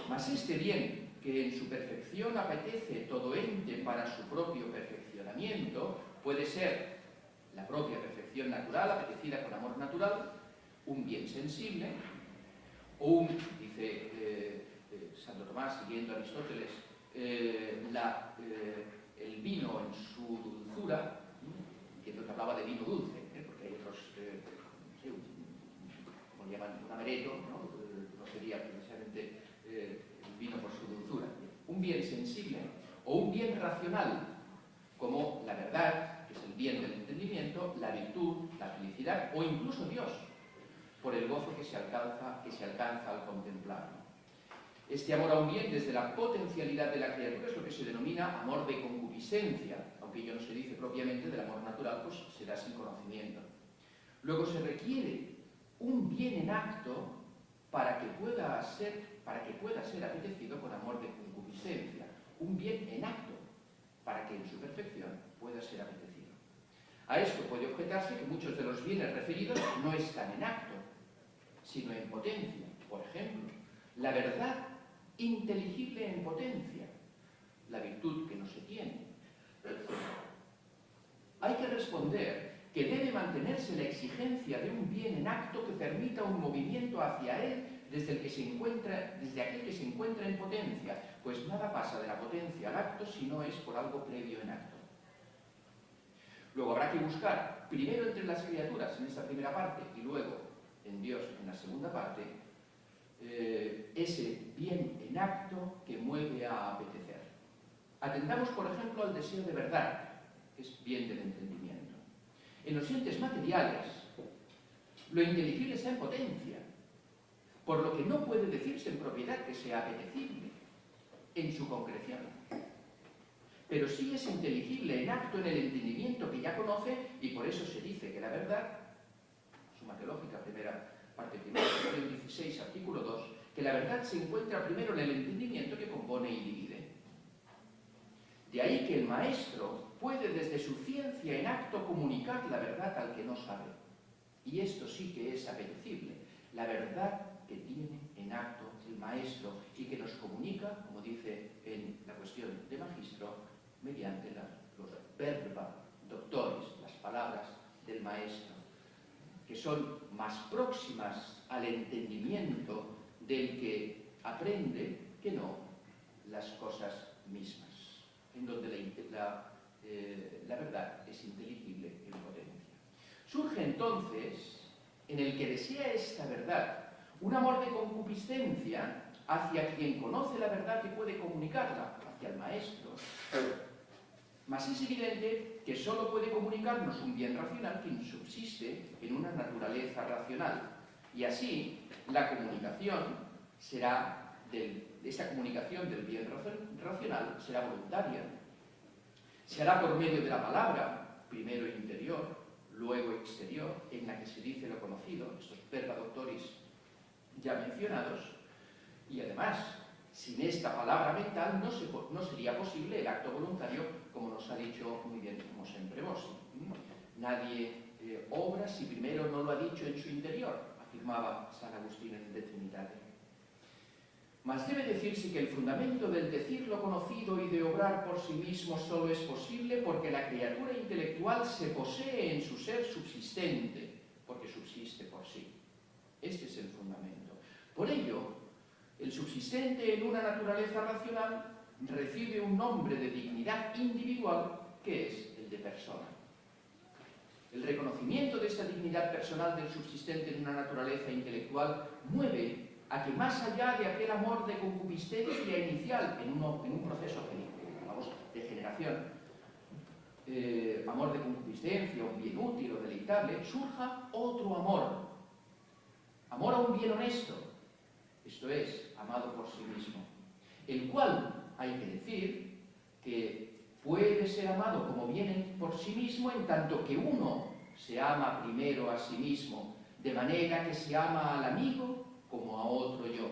Mas este bien, que en su perfección apetece todo ente para su propio perfeccionamiento, puede ser la propia perfección natural, apetecida con amor natural, un bien sensible, o un, dice Santo Tomás, siguiendo a Aristóteles, el vino en su dulzura, entiendo que hablaba de vino dulce, porque hay otros, no sé, como le llaman, un amaretto, no sería precisamente el vino por su dulzura. Un bien sensible o un bien racional, como la verdad, que es el bien del entendimiento, la virtud, la felicidad o incluso Dios, por el gozo que se alcanza al contemplarlo. Este amor a un bien desde la potencialidad de la criatura es lo que se denomina amor de concupiscencia, aunque ello no se dice propiamente del amor natural, pues se da sin conocimiento. Luego se requiere un bien en acto para que pueda ser apetecido con amor de concupiscencia, un bien en acto para que en su perfección pueda ser apetecido. A esto puede objetarse que muchos de los bienes referidos no están en acto, sino en potencia. Por ejemplo, la verdad inteligible en potencia, la virtud que no se tiene, etc. Hay que responder que debe mantenerse la exigencia de un bien en acto que permita un movimiento hacia él desde aquel que se encuentra en potencia, pues nada pasa de la potencia al acto si no es por algo previo en acto. Luego habrá que buscar, primero entre las criaturas en esta primera parte y luego en Dios en la segunda parte, ese bien en acto que mueve a apetecer. Atendamos, por ejemplo, al deseo de verdad, que es bien del entendimiento. En los entes materiales, lo inteligible está en potencia, por lo que no puede decirse en propiedad que sea apetecible en su concreción. Pero sí es inteligible en acto en el entendimiento que ya conoce, y por eso se dice que la verdad, Suma Teológica, primera parte primera, 16, artículo 2, que la verdad se encuentra primero en el entendimiento que compone y divide. De ahí que el maestro puede desde su ciencia en acto comunicar la verdad al que no sabe. Y esto sí que es apetecible, la verdad que tiene en acto el maestro y que nos comunica, como dice en la cuestión de magistro, mediante los verba doctores, las palabras del maestro, que son más próximas al entendimiento del que aprende que no las cosas mismas, en donde la verdad es inteligible en potencia. Surge entonces, en el que desea esta verdad, un amor de concupiscencia hacia quien conoce la verdad y puede comunicarla, hacia el maestro. Mas es evidente que solo puede comunicarnos un bien racional quien subsiste en una naturaleza racional. Y así, la comunicación será esta comunicación del bien racional será voluntaria. Se hará por medio de la palabra, primero interior, luego exterior, en la que se dice lo conocido, estos verba doctoris ya mencionados, y además, sin esta palabra mental no sería posible el acto voluntario, como nos ha dicho muy bien Mosén Prebosti. Nadie obra si primero no lo ha dicho en su interior, afirmaba San Agustín en De Trinitate. Mas debe decirse que el fundamento del decir lo conocido y de obrar por sí mismo solo es posible porque la criatura intelectual se posee en su ser subsistente, porque subsiste por sí. Este es el fundamento. Por ello, el subsistente en una naturaleza racional recibe un nombre de dignidad individual que es el de persona. El reconocimiento de esta dignidad personal del subsistente en una naturaleza intelectual mueve a que más allá de aquel amor de concupiscencia inicial en un proceso de generación, amor de concupiscencia, un bien útil o deleitable, surja otro amor a un bien honesto, esto es, amado por sí mismo, el cual hay que decir que puede ser amado como bien por sí mismo en tanto que uno se ama primero a sí mismo, de manera que se ama al amigo como a otro yo.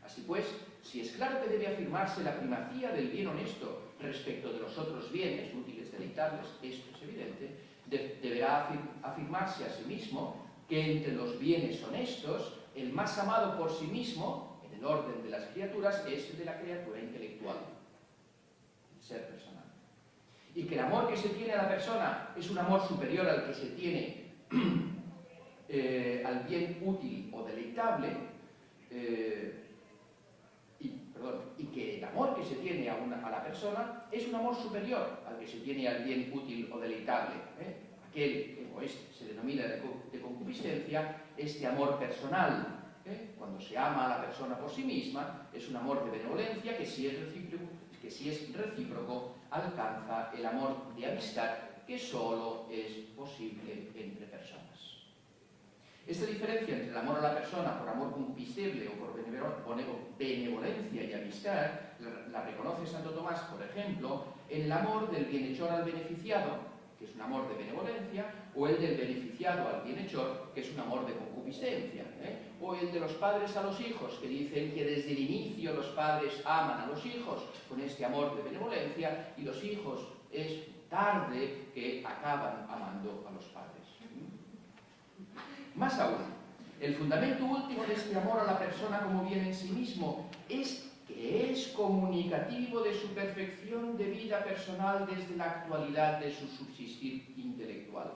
Así pues, si es claro que debe afirmarse la primacía del bien honesto respecto de los otros bienes útiles deleitables, esto es evidente, deberá afirmarse a sí mismo que entre los bienes honestos, el más amado por sí mismo, en el orden de las criaturas, es el de la criatura intelectual, el ser personal. Y que el amor que se tiene a la persona es un amor superior al que se tiene al bien útil o deleitable, y que el amor que se tiene a la persona es un amor superior al que se tiene al bien útil o deleitable. Aquel, como este se denomina de concupiscencia, este amor personal, cuando se ama a la persona por sí misma, es un amor de benevolencia que si es recíproco alcanza el amor de amistad que solo es posible entre personas. Esta diferencia entre el amor a la persona por amor concupiscible o por benevolencia y amistad la reconoce Santo Tomás, por ejemplo, en el amor del bienhechor al beneficiado, que es un amor de benevolencia, o el del beneficiado al bienhechor, que es un amor de concupiscencia, o el de los padres a los hijos, que dicen que desde el inicio los padres aman a los hijos con este amor de benevolencia y los hijos es tarde que acaban amando a los padres. Más aún, el fundamento último de este amor a la persona como bien en sí mismo es que es comunicativo de su perfección de vida personal desde la actualidad de su subsistir intelectual.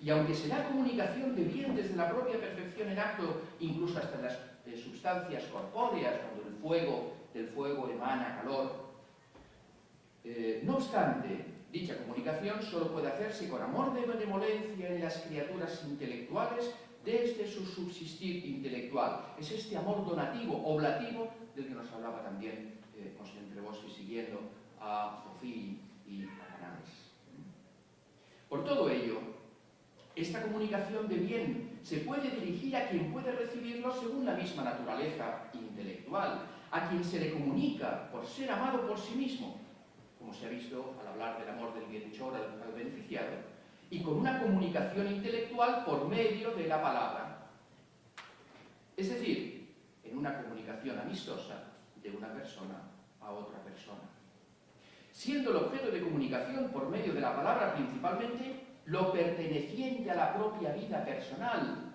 Y aunque se da comunicación de bien desde la propia perfección en acto, incluso hasta las sustancias corpóreas, cuando del fuego emana calor, no obstante, dicha comunicación solo puede hacerse con amor de benevolencia en las criaturas intelectuales desde su subsistir intelectual. Es este amor donativo, oblativo, del que nos hablaba también Mosén Prebosti siguiendo a Fofí y a Canales. Por todo ello, esta comunicación de bien se puede dirigir a quien puede recibirlo según la misma naturaleza intelectual, a quien se le comunica por ser amado por sí mismo, como se ha visto al hablar del amor del bienhechor al beneficiado, y con una comunicación intelectual por medio de la palabra. Es decir, en una comunicación amistosa de una persona a otra persona. Siendo el objeto de comunicación por medio de la palabra principalmente lo perteneciente a la propia vida personal.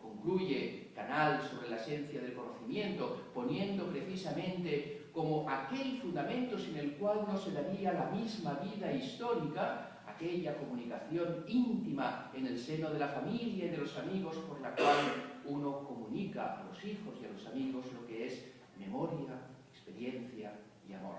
Concluye Canal sobre la esencia del conocimiento, poniendo precisamente como aquel fundamento sin el cual no se daría la misma vida histórica, aquella comunicación íntima en el seno de la familia y de los amigos por la cual uno comunica a los hijos y a los amigos lo que es memoria, experiencia y amor.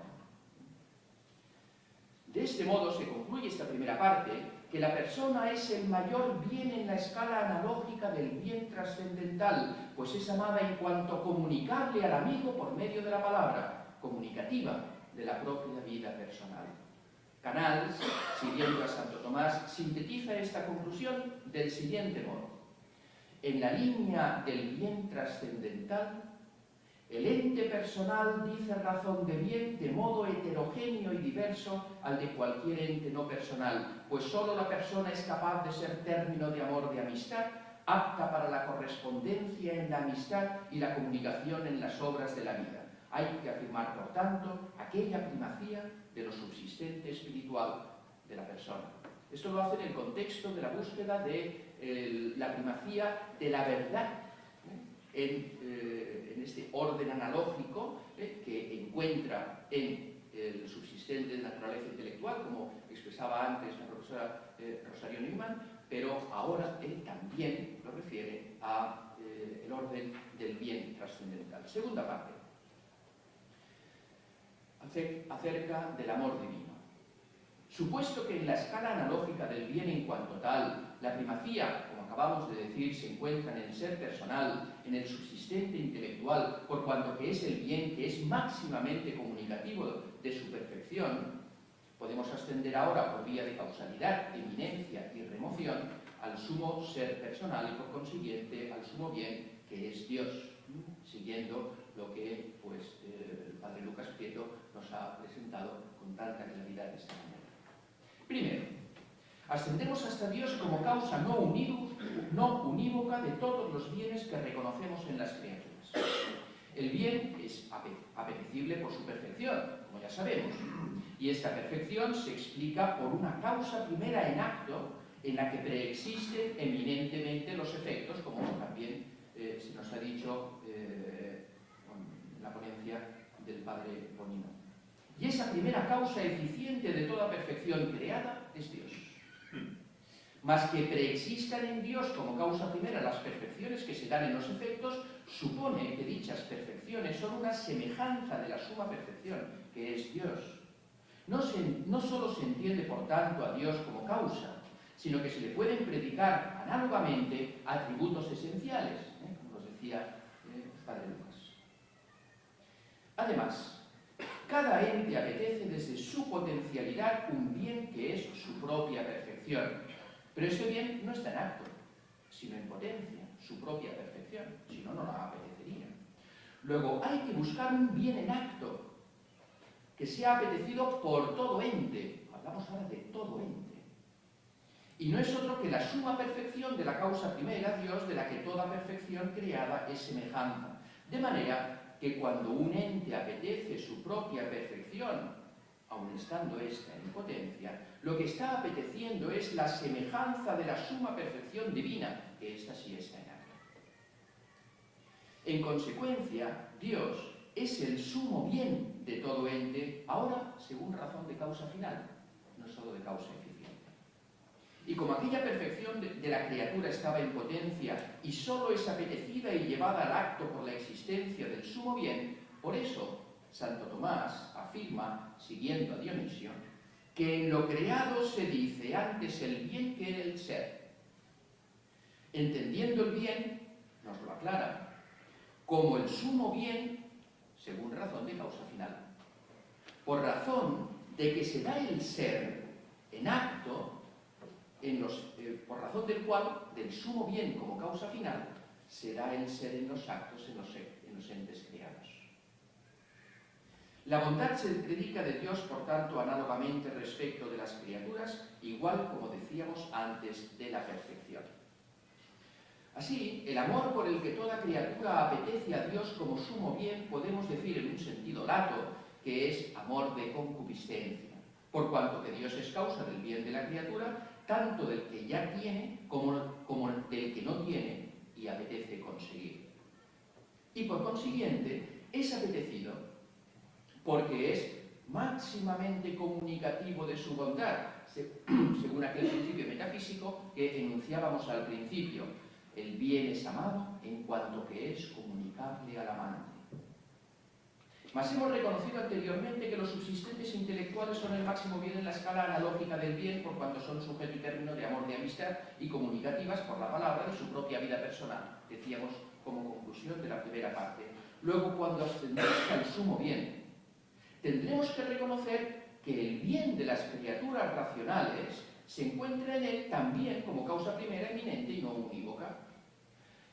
este modo se concluye esta primera parte, que la persona es el mayor bien en la escala analógica del bien trascendental, pues es amada en cuanto comunicable al amigo por medio de la palabra, comunicativa de la propia vida personal. Canals, siguiendo a Santo Tomás, sintetiza esta conclusión del siguiente modo. En la línea del bien trascendental, el ente personal dice razón de bien de modo heterogéneo y diverso al de cualquier ente no personal, pues sólo la persona es capaz de ser término de amor de amistad, apta para la correspondencia en la amistad y la comunicación en las obras de la vida. Hay que afirmar, por tanto, aquella primacía de lo subsistente espiritual de la persona. Esto lo hace en el contexto de la búsqueda de la primacía de la verdad, en este orden analógico que encuentra en el subsistente de naturaleza intelectual, como expresaba antes la profesora Rosario Neumann, pero ahora él también lo refiere a el orden del bien trascendental. Segunda parte, acerca del amor divino. Supuesto que en la escala analógica del bien en cuanto tal, la primacía, como acabamos de decir, se encuentra en el ser personal, en el subsistente intelectual, por cuanto que es el bien que es máximamente comunicativo de su perfección, podemos ascender ahora por vía de causalidad, eminencia y remoción al sumo ser personal y por consiguiente al sumo bien que es Dios, siguiendo lo que el padre Lucas Prieto nos ha presentado con tanta claridad esta mañana. Primero, ascendemos hasta Dios como causa no unívoca de todos los bienes que reconocemos en las criaturas. El bien es apetecible por su perfección, como ya sabemos, y esta perfección se explica por una causa primera en acto en la que preexisten eminentemente los efectos, como también se nos ha dicho en la ponencia del padre Bonino. Y esa primera causa eficiente de toda perfección creada es Dios. Mas que preexistan en Dios como causa primera las perfecciones que se dan en los efectos, supone que dichas perfecciones son una semejanza de la suma perfección, que es Dios. No solo se entiende, por tanto, a Dios como causa, sino que se le pueden predicar análogamente atributos esenciales, como nos decía el padre Lucas. Además, cada ente apetece desde su potencialidad un bien que es su propia perfección. Pero este bien no está en acto, sino en potencia, su propia perfección, si no, no la apetecería. Luego, hay que buscar un bien en acto, que sea apetecido por todo ente. Hablamos ahora de todo ente. Y no es otro que la suma perfección de la causa primera, Dios, de la que toda perfección creada es semejanza. De manera que cuando un ente apetece su propia perfección, aun estando ésta en potencia, lo que está apeteciendo es la semejanza de la suma perfección divina, que ésta sí está en acto. En consecuencia, Dios es el sumo bien de todo ente, ahora según razón de causa final, no solo de causa eficiente. Y como aquella perfección de la criatura estaba en potencia y sólo es apetecida y llevada al acto por la existencia del sumo bien, por eso Santo Tomás afirma, siguiendo a Dionisio, que en lo creado se dice antes el bien que el ser. Entendiendo el bien, nos lo aclara, como el sumo bien, según razón de causa final. Por razón de que se da el ser en acto, por razón del cual, del sumo bien como causa final, se da el ser en los actos, en los entes creados. La bondad se predica de Dios, por tanto, análogamente respecto de las criaturas, igual como decíamos antes de la perfección. Así, el amor por el que toda criatura apetece a Dios como sumo bien, podemos decir en un sentido lato, que es amor de concupiscencia, por cuanto que Dios es causa del bien de la criatura, tanto del que ya tiene como del que no tiene y apetece conseguir. Y por consiguiente, es apetecido porque es máximamente comunicativo de su bondad, según aquel principio metafísico que enunciábamos al principio. El bien es amado en cuanto que es comunicable al amante. Mas hemos reconocido anteriormente que los subsistentes intelectuales son el máximo bien en la escala analógica del bien, por cuanto son sujeto y término de amor, de amistad y comunicativas por la palabra de su propia vida personal, decíamos como conclusión de la primera parte. Luego, cuando ascendemos al sumo bien, tendremos que reconocer que el bien de las criaturas racionales se encuentra en él también como causa primera, eminente y no unívoca.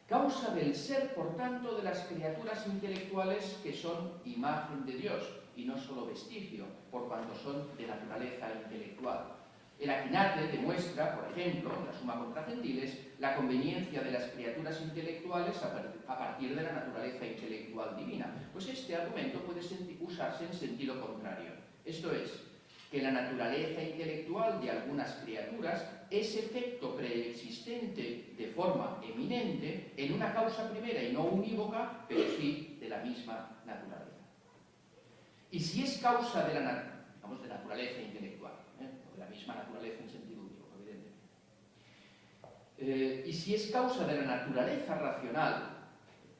Causa del ser, por tanto, de las criaturas intelectuales que son imagen de Dios y no solo vestigio, por cuanto son de naturaleza intelectual. El Aquinate demuestra, por ejemplo, en la Suma contra Gentiles, la conveniencia de las criaturas intelectuales a partir de la naturaleza intelectual divina. Pues este argumento puede usarse en sentido contrario. Esto es, que la naturaleza intelectual de algunas criaturas es efecto preexistente de forma eminente en una causa primera y no unívoca, pero sí de la misma naturaleza. Y si es causa de la naturaleza intelectual, o de la misma naturaleza en sentido unívoco, evidentemente. Y si es causa de la naturaleza racional,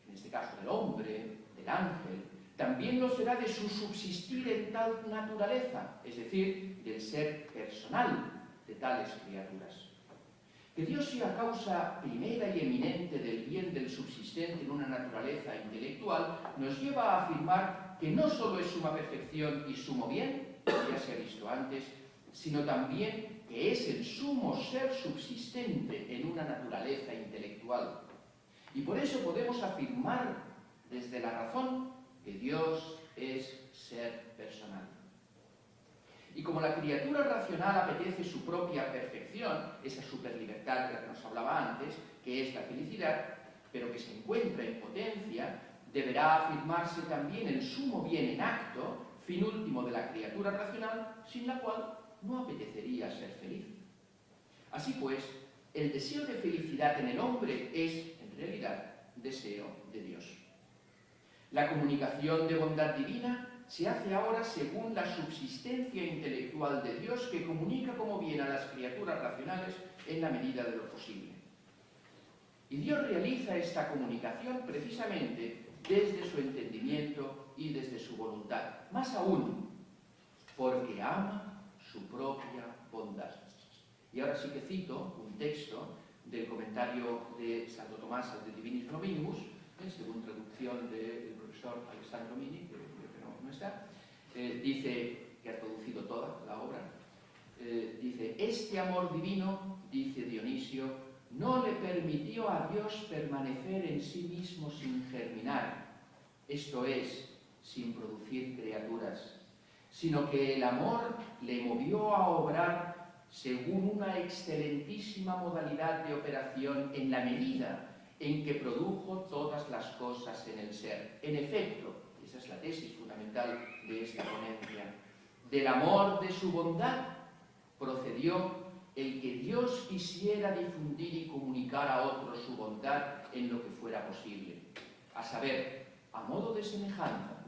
en este caso del hombre, del ángel, también lo será de su subsistir en tal naturaleza, es decir, del ser personal de tales criaturas. Que Dios sea causa primera y eminente del bien del subsistente en una naturaleza intelectual nos lleva a afirmar que no solo es suma perfección y sumo bien, ya se ha visto antes, sino también que es el sumo ser subsistente en una naturaleza intelectual. Y por eso podemos afirmar desde la razón que Dios es ser personal. Y como la criatura racional apetece su propia perfección, esa superlibertad de la que nos hablaba antes, que es la felicidad, pero que se encuentra en potencia, deberá afirmarse también el sumo bien en acto, fin último de la criatura racional, sin la cual no apetecería ser feliz. Así pues, el deseo de felicidad en el hombre es, en realidad, deseo de Dios. La comunicación de bondad divina se hace ahora según la subsistencia intelectual de Dios que comunica como bien a las criaturas racionales en la medida de lo posible. Y Dios realiza esta comunicación precisamente desde su entendimiento y desde su voluntad. Más aún, porque ama su propia bondad. Y ahora sí que cito un texto del comentario de Santo Tomás al De Divinis Nominibus, según traducción del profesor Alessandro Mini, que no está, dice, que ha traducido toda la obra, dice, este amor divino, dice Dionisio, no le permitió a Dios permanecer en sí mismo sin germinar, esto es, sin producir criaturas, sino que el amor le movió a obrar según una excelentísima modalidad de operación en la medida en que produjo todas las cosas en el ser. En efecto, esa es la tesis fundamental de esta ponencia, del amor de su bondad procedió el que Dios quisiera difundir y comunicar a otros su bondad en lo que fuera posible, a saber, a modo de semejanza,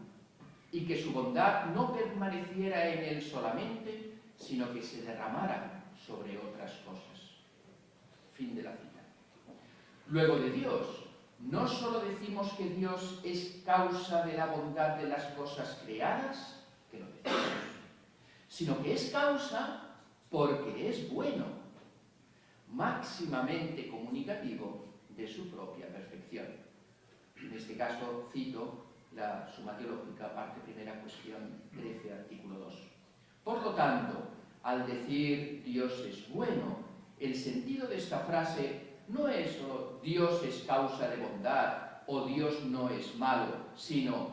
y que su bondad no permaneciera en él solamente, sino que se derramara sobre otras cosas. Fin de la cita. Luego de Dios, no solo decimos que Dios es causa de la bondad de las cosas creadas, que lo decimos, sino que es causa porque es bueno, máximamente comunicativo de su propia perfección. En este caso cito la Suma Teológica, parte primera, cuestión 13, artículo 2. Por lo tanto, al decir Dios es bueno, el sentido de esta frase no es solo Dios es causa de bondad o Dios no es malo, sino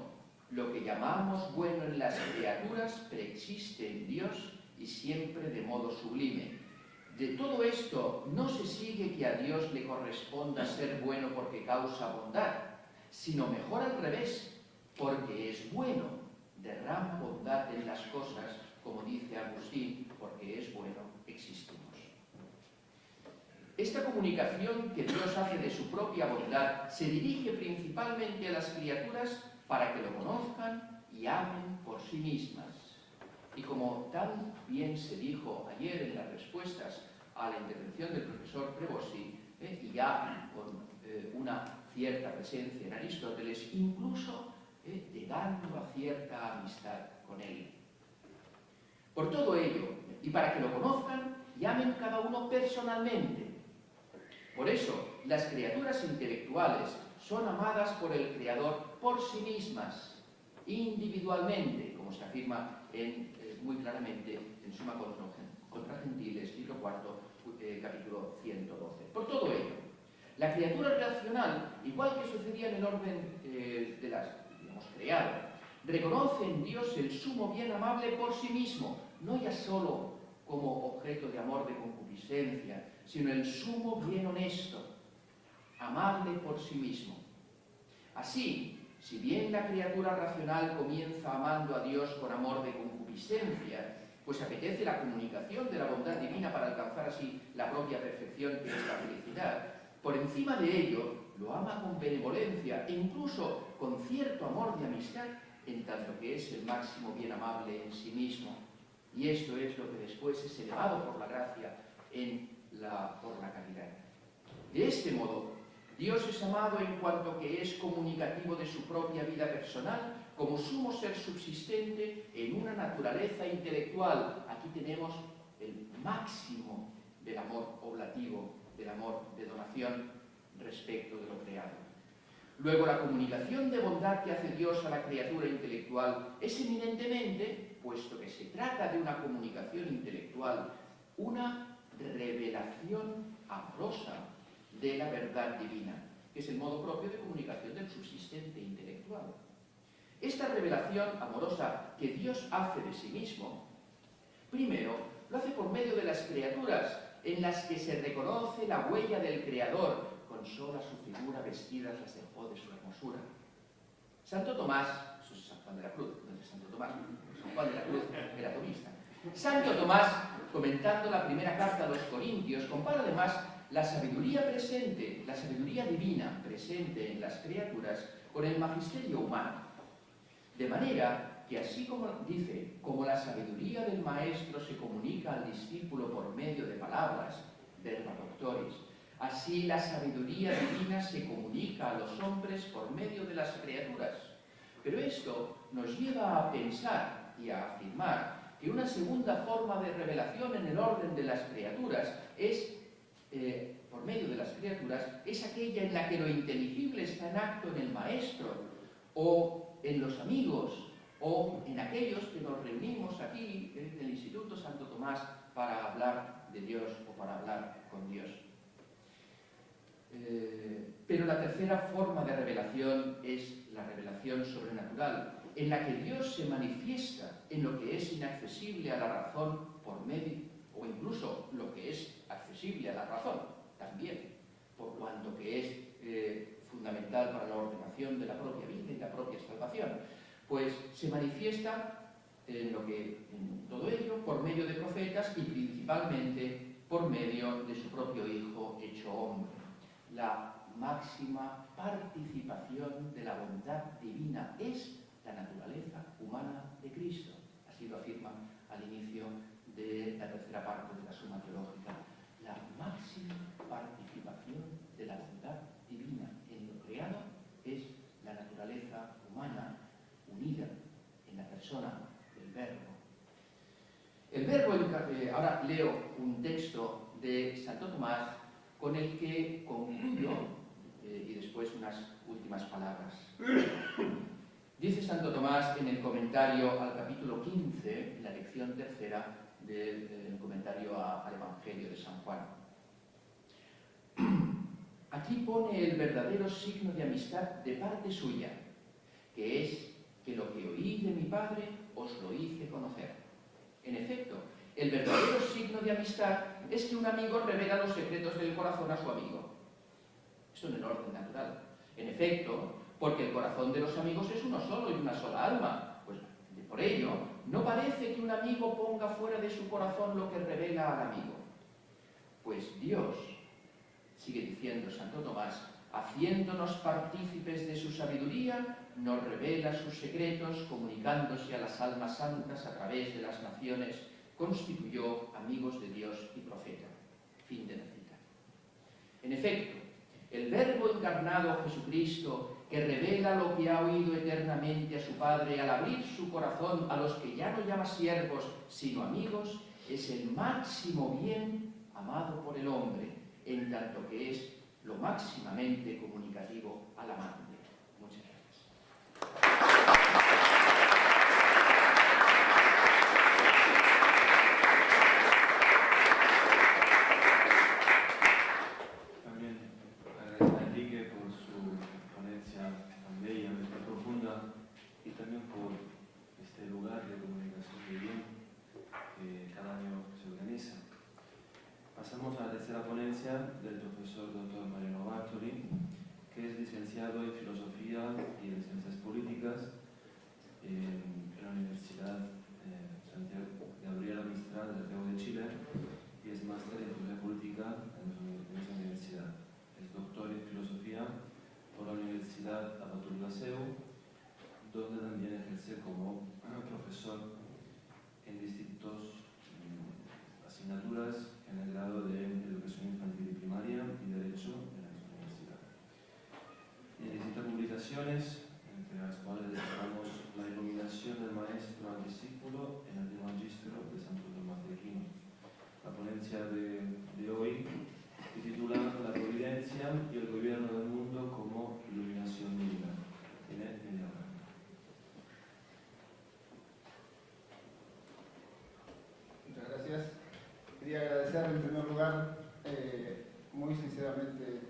lo que llamamos bueno en las criaturas preexiste en Dios y siempre de modo sublime. De todo esto no se sigue que a Dios le corresponda ser bueno porque causa bondad, sino mejor al revés, porque es bueno, derrama bondad en las cosas, como dice Agustín, porque es bueno, existimos. Esta comunicación que Dios hace de su propia bondad se dirige principalmente a las criaturas para que lo conozcan y amen por sí mismas. Y como tan bien se dijo ayer en las respuestas a la intervención del profesor Prebosti, y ya con una cierta presencia en Aristóteles, incluso de llegando a cierta amistad con Él. Por todo ello, y para que lo conozcan, llamen cada uno personalmente. Por eso, las criaturas intelectuales son amadas por el Creador por sí mismas, individualmente, como se afirma muy claramente en Summa contra Gentiles, libro 4, capítulo 112. Por todo ello, la criatura racional, igual que sucedía en el orden de las, digamos, creado, reconoce en Dios el sumo bien amable por sí mismo, no ya solo como objeto de amor de concupiscencia, sino el sumo bien honesto, amable por sí mismo. Así, si bien la criatura racional comienza amando a Dios con amor de concupiscencia, pues apetece la comunicación de la bondad divina para alcanzar así la propia perfección y la felicidad, por encima de ello lo ama con benevolencia e incluso con cierto amor de amistad, en tanto que es el máximo bien amable en sí mismo. Y esto es lo que después es elevado por la gracia por la caridad. De este modo, Dios es amado en cuanto que es comunicativo de su propia vida personal, como sumo ser subsistente en una naturaleza intelectual. Aquí tenemos el máximo del amor oblativo, del amor de donación respecto de lo creado. Luego, la comunicación de bondad que hace Dios a la criatura intelectual es eminentemente, puesto que se trata de una comunicación intelectual, una revelación amorosa de la verdad divina, que es el modo propio de comunicación del subsistente intelectual. Esta revelación amorosa que Dios hace de sí mismo, primero, lo hace por medio de las criaturas, en las que se reconoce la huella del Creador, con sola su figura vestidas las dejó de su hermosura. Santo Tomás, eso es San Juan de la Cruz, no es Santo Tomás, San Juan de la Cruz era tomista. Santo Tomás, comentando la primera carta a los Corintios, compara además la sabiduría presente, la sabiduría divina presente en las criaturas, con el magisterio humano. De manera que así como dice, como la sabiduría del maestro se comunica al discípulo por medio de palabras, verba doctoris, así la sabiduría divina se comunica a los hombres por medio de las criaturas. Pero esto nos lleva a pensar y a afirmar que una segunda forma de revelación en el orden de las criaturas es, por medio de las criaturas, es aquella en la que lo inteligible está en acto en el maestro, o en los amigos, o en aquellos que nos reunimos aquí en el Instituto Santo Tomás para hablar de Dios o para hablar con Dios. Pero la tercera forma de revelación es la revelación sobrenatural, en la que Dios se manifiesta en lo que es inaccesible a la razón por medio, o incluso lo que es accesible a la razón también, por cuanto que es fundamental para la ordenación de la propia vida y la propia salvación, pues se manifiesta en todo ello por medio de profetas y principalmente por medio de su propio Hijo hecho hombre. La máxima participación de la bondad divina es la naturaleza humana de Cristo. Así lo afirma al inicio de la tercera parte de la Suma Teológica. La máxima participación de la bondad divina en lo creado es la naturaleza humana unida en la persona del Verbo. El Verbo, ahora leo un texto de Santo Tomás con el que concluyo y después unas últimas palabras. Dice Santo Tomás en el comentario al capítulo 15, en la lección tercera del comentario al Evangelio de San Juan. Aquí pone el verdadero signo de amistad de parte suya, que es que lo que oí de mi Padre os lo hice conocer. En efecto, el verdadero signo de amistad es que un amigo revela los secretos del corazón a su amigo. Esto en el orden natural. En efecto, porque el corazón de los amigos es uno solo y una sola alma. Pues por ello, no parece que un amigo ponga fuera de su corazón lo que revela al amigo. Pues Dios, sigue diciendo Santo Tomás, haciéndonos partícipes de su sabiduría, nos revela sus secretos, comunicándose a las almas santas a través de las naciones, constituyó amigos de Dios y profeta. Fin de la cita. En efecto, el Verbo encarnado Jesucristo, que revela lo que ha oído eternamente a su Padre al abrir su corazón a los que ya no llama siervos, sino amigos, es el máximo bien amado por el hombre, en tanto que es lo máximamente comunicativo al amante. Muchas gracias.
También agradecer a Enrique por su ponencia tan bella, tan profunda, y también por este lugar de comunicación de bien que cada año se organiza. Pasamos a la tercera ponencia del profesor Dr. Mariano Bartoli, que es licenciado en Filosofía y en Ciencias Políticas en la Universidad Santiago Gabriela Mistral de Santiago de Chile, y es máster en Filosofía Política en esa universidad. Es doctor en Filosofía por la Universidad Abatul Laseu, donde también ejerce como profesor en distintas asignaturas en el grado de Educación Infantil y Primaria y Derecho en la universidad. Y en distintas publicaciones, entre las cuales destacamos La iluminación del maestro al discípulo en el Magistro de Santo Tomás de Aquino. La ponencia de hoy se titula La providencia y el gobierno del mundo como iluminación divina. Tiene media hora.
Muchas gracias. Quería agradecer en primer lugar muy sinceramente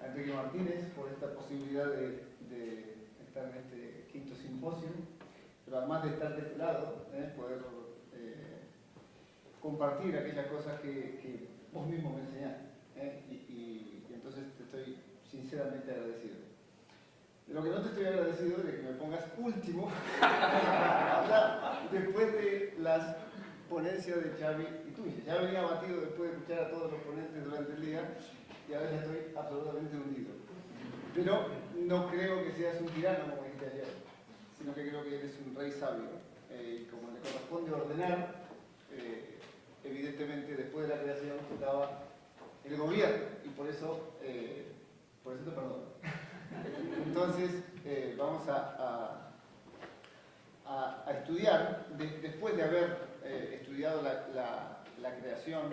a Enrique Martínez por esta posibilidad de estar en este quinto simposio, pero además de estar de este lado, poder compartir aquellas cosas que vos mismo me enseñaste, y entonces te estoy sinceramente agradecido. De lo que no te estoy agradecido es de que me pongas último a hablar después de las ponencias de Xavi y tuya. Ya venía abatido después de escuchar a todos los ponentes durante el día y ahora ya estoy absolutamente hundido. Pero no creo que seas un tirano como dijiste ayer, sino que creo que eres un rey sabio, y como le corresponde ordenar, evidentemente después de la creación estaba el gobierno, y por eso te perdono. Entonces vamos a estudiar, después de haber estudiado la creación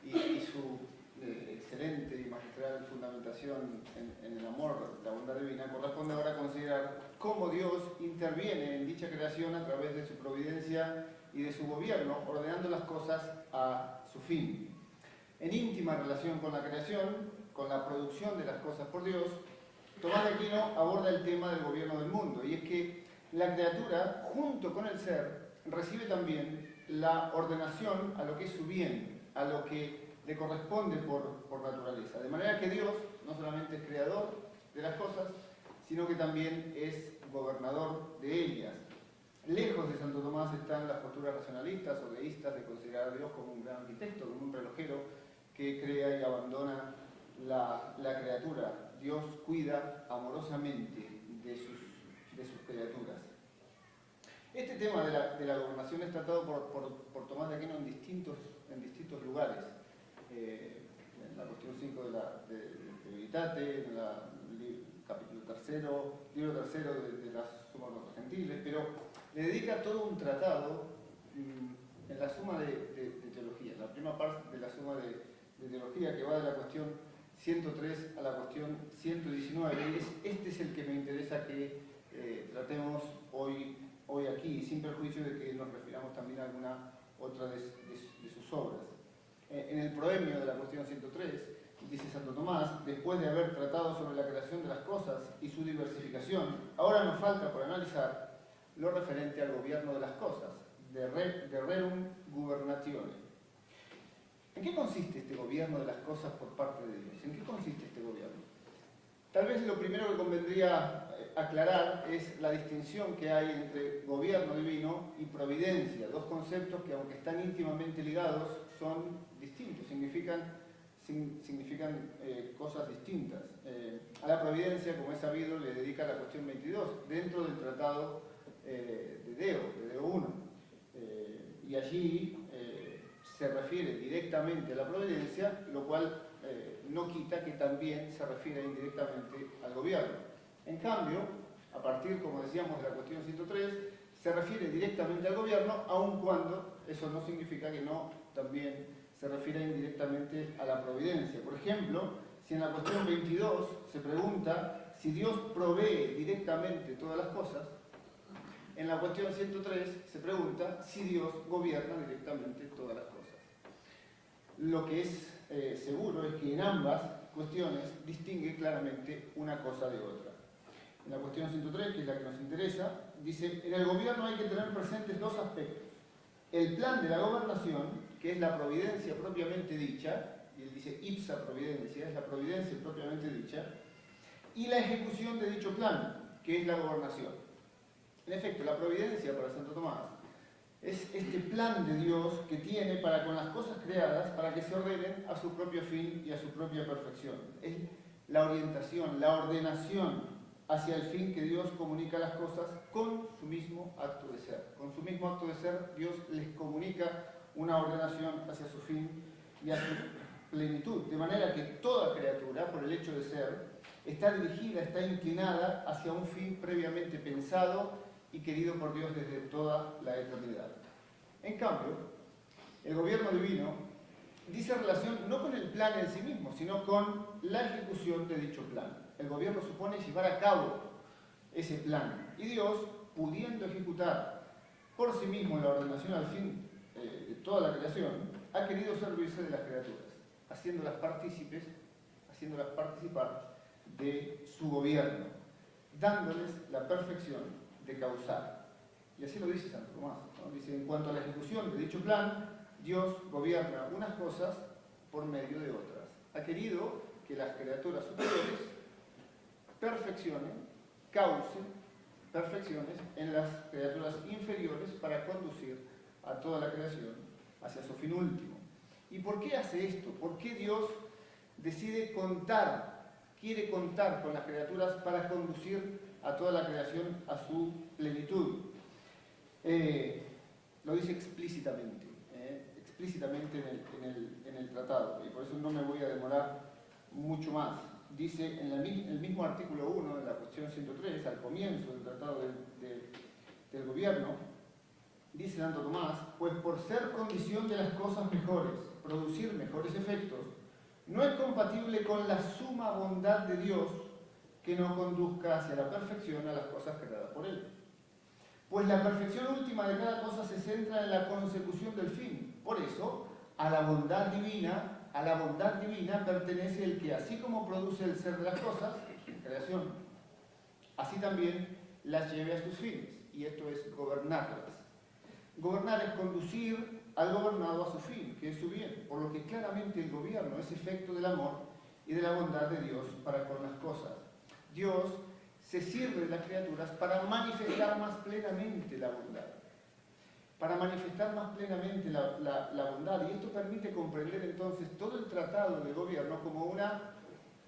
y su excelente y magistral fundamentación en el amor, la bondad divina, corresponde ahora considerar cómo Dios interviene en dicha creación a través de su providencia y de su gobierno, ordenando las cosas a su fin. En íntima relación con la creación, con la producción de las cosas por Dios, Tomás de Aquino aborda el tema del gobierno del mundo, y es que la criatura, junto con el ser, recibe también la ordenación a lo que es su bien, a lo que le corresponde por naturaleza. De manera que Dios no solamente es creador de las cosas, sino que también es gobernador de ellas. Lejos de Santo Tomás están las posturas racionalistas o deístas de considerar a Dios como un gran arquitecto, como un relojero que crea y abandona la criatura. Dios cuida amorosamente de sus criaturas. Este tema de la gobernación es tratado por Tomás de Aquino en distintos lugares. En la cuestión 5 de Veritate, en el capítulo 3, libro 3 de las Sumas Gentiles, pero le dedica todo un tratado en la Suma de Teología, la primera parte de la Suma de Teología, que va de la cuestión 103 a la cuestión 119. Este es el que me interesa que tratemos hoy aquí, sin perjuicio de que nos refiramos también a alguna otra de sus obras. En el proemio de la cuestión 103, dice Santo Tomás, después de haber tratado sobre la creación de las cosas y su diversificación, ahora nos falta por analizar lo referente al gobierno de las cosas, de rerum gubernatione. ¿En qué consiste este gobierno de las cosas por parte de Dios? ¿En qué consiste este gobierno? Tal vez lo primero que convendría aclarar es la distinción que hay entre gobierno divino y providencia, dos conceptos que, aunque están íntimamente ligados, son distintos, significan cosas distintas. A la providencia, como es sabido, le dedica la cuestión 22, dentro del tratado de Deo 1. Y allí se refiere directamente a la providencia, lo cual no quita que también se refiere indirectamente al gobierno. En cambio, a partir, como decíamos, de la cuestión 103, se refiere directamente al gobierno, aun cuando eso no significa que no también se refiere indirectamente a la providencia. Por ejemplo, si en la cuestión 22 se pregunta si Dios provee directamente todas las cosas, en la cuestión 103 se pregunta si Dios gobierna directamente todas las cosas. Lo que es seguro es que en ambas cuestiones distingue claramente una cosa de otra. En la cuestión 103, que es la que nos interesa, dice: en el gobierno hay que tener presentes dos aspectos. El plan de la gobernación, que es la providencia propiamente dicha, y él dice ipsa providencia, es la providencia propiamente dicha, y la ejecución de dicho plan, que es la gobernación. En efecto, la providencia para Santo Tomás es este plan de Dios que tiene para con las cosas creadas, para que se ordenen a su propio fin y a su propia perfección. Es la orientación, la ordenación hacia el fin que Dios comunica las cosas con su mismo acto de ser. Con su mismo acto de ser, Dios les comunica una ordenación hacia su fin y a su plenitud. De manera que toda criatura, por el hecho de ser, está dirigida, está inclinada hacia un fin previamente pensado y querido por Dios desde toda la eternidad. En cambio, el gobierno divino dice relación no con el plan en sí mismo, sino con la ejecución de dicho plan. El gobierno supone llevar a cabo ese plan, y Dios, pudiendo ejecutar por sí mismo la ordenación al fin de toda la creación, ha querido servirse de las criaturas, haciéndolas partícipes, haciéndolas participar de su gobierno, dándoles la perfección de causar. Y así lo dice Santo Tomás, ¿no? Dice: en cuanto a la ejecución de dicho plan, Dios gobierna unas cosas por medio de otras. Ha querido que las criaturas superiores perfeccionen, causen perfecciones en las criaturas inferiores para conducir a toda la creación hacia su fin último. ¿Y por qué hace esto? ¿Por qué Dios decide quiere contar con las criaturas para conducir a toda la creación a su plenitud? Lo dice explícitamente en el tratado, y por eso no me voy a demorar mucho más. Dice en el mismo artículo 1 de la cuestión 103, al comienzo del tratado del gobierno, dice Santo Tomás: pues por ser condición de las cosas mejores, producir mejores efectos, no es compatible con la suma bondad de Dios que no conduzca hacia la perfección a las cosas creadas por Él. Pues la perfección última de cada cosa se centra en la consecución del fin. Por eso, a la bondad divina pertenece el que, así como produce el ser de las cosas, creación, así también las lleve a sus fines, y esto es gobernarlas. Gobernar es conducir al gobernado a su fin, que es su bien, por lo que claramente el gobierno es efecto del amor y de la bondad de Dios para con las cosas. Dios se sirve de las criaturas para manifestar más plenamente la bondad. Para manifestar más plenamente la bondad. Y esto permite comprender entonces todo el tratado de gobierno como una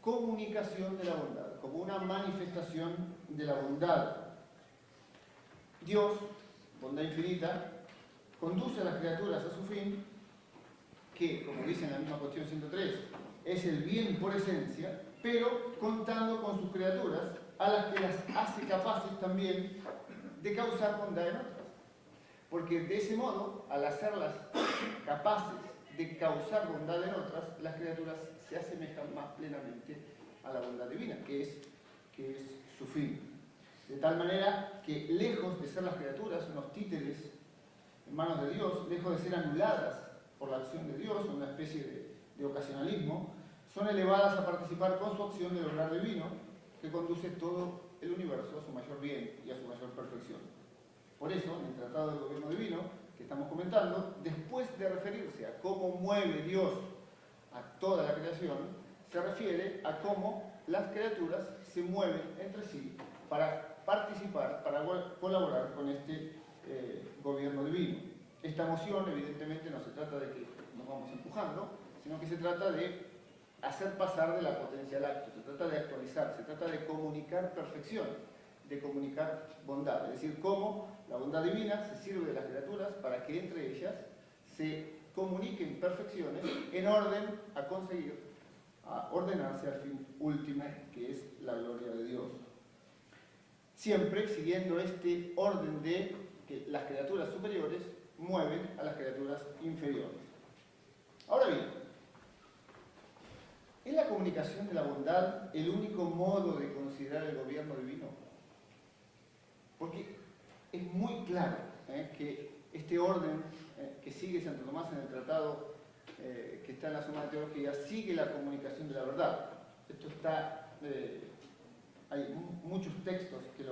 comunicación de la bondad, como una manifestación de la bondad. Dios, bondad infinita, conduce a las criaturas a su fin, que, como dice en la misma cuestión 103, es el bien por esencia, pero contando con sus criaturas, a las que las hace capaces también de causar bondad en otras. Porque de ese modo, al hacerlas capaces de causar bondad en otras, las criaturas se asemejan más plenamente a la bondad divina, que es su fin. De tal manera que, lejos de ser las criaturas unos títeres en manos de Dios, lejos de ser anuladas por la acción de Dios, una especie de ocasionalismo, son elevadas a participar con su acción del obrar divino, que conduce todo el universo a su mayor bien y a su mayor perfección. Por eso, en el Tratado del Gobierno Divino, que estamos comentando, después de referirse a cómo mueve Dios a toda la creación, se refiere a cómo las criaturas se mueven entre sí para participar, para colaborar con este gobierno divino. Esta moción, evidentemente, no se trata de que nos vamos empujando, sino que se trata de hacer pasar de la potencia al acto, se trata de actualizar, se trata de comunicar perfección, de comunicar bondad, es decir, cómo la bondad divina se sirve de las criaturas para que entre ellas se comuniquen perfecciones en orden a conseguir, a ordenarse al fin último, que es la gloria de Dios. siempre siguiendo este orden de que las criaturas superiores mueven a las criaturas inferiores. Ahora bien, ¿es la comunicación de la bondad el único modo de considerar el gobierno divino? Porque es muy claro que este orden que sigue Santo Tomás en el tratado que está en la Suma de Teología sigue la comunicación de la verdad. Esto está, hay muchos textos que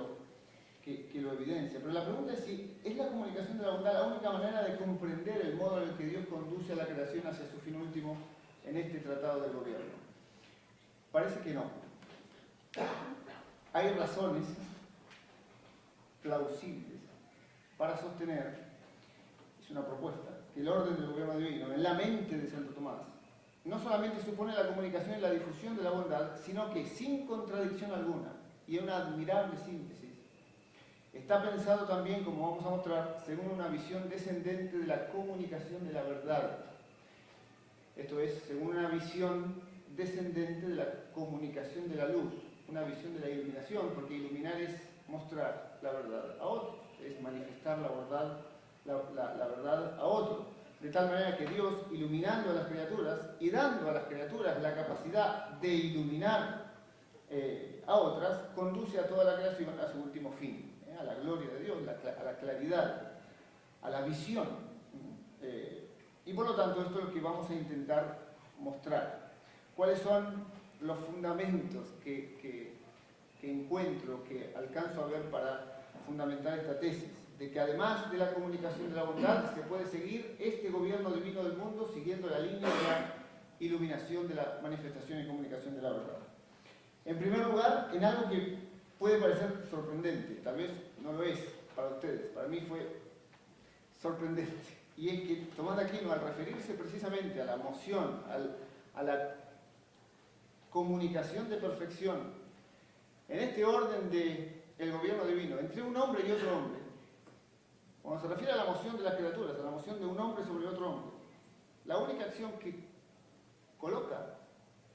lo evidencian, pero la pregunta es si es la comunicación de la bondad la única manera de comprender el modo en el que Dios conduce a la creación hacia su fin último en este tratado del gobierno. Parece que no. Hay razones plausibles para sostener, es una propuesta, que el orden del gobierno divino en la mente de Santo Tomás no solamente supone la comunicación y la difusión de la bondad, sino que sin contradicción alguna y en una admirable síntesis, está pensado también, como vamos a mostrar, según una visión descendente de la comunicación de la verdad. Esto es, según una visión descendente de la comunicación de la luz, una visión de la iluminación, porque iluminar es mostrar la verdad a otros, es manifestar la verdad a otros. De tal manera que Dios, iluminando a las criaturas y dando a las criaturas la capacidad de iluminar a otras, conduce a toda la creación a su último fin, a la gloria de Dios, a la claridad, a la visión. Y por lo tanto, esto es lo que vamos a intentar mostrar. ¿Cuáles son los fundamentos que encuentro, que alcanzo a ver para fundamentar esta tesis? De que además de la comunicación de la bondad, se puede seguir este gobierno divino del mundo siguiendo la línea de la iluminación, de la manifestación y comunicación de la verdad. En primer lugar, en algo que puede parecer sorprendente, tal vez no lo es para ustedes, para mí fue sorprendente, y es que Tomás de Aquino, al referirse precisamente a la moción, a la comunicación de perfección, en este orden del gobierno divino, entre un hombre y otro hombre, cuando se refiere a la moción de las criaturas, a la moción de un hombre sobre otro hombre, la única acción que coloca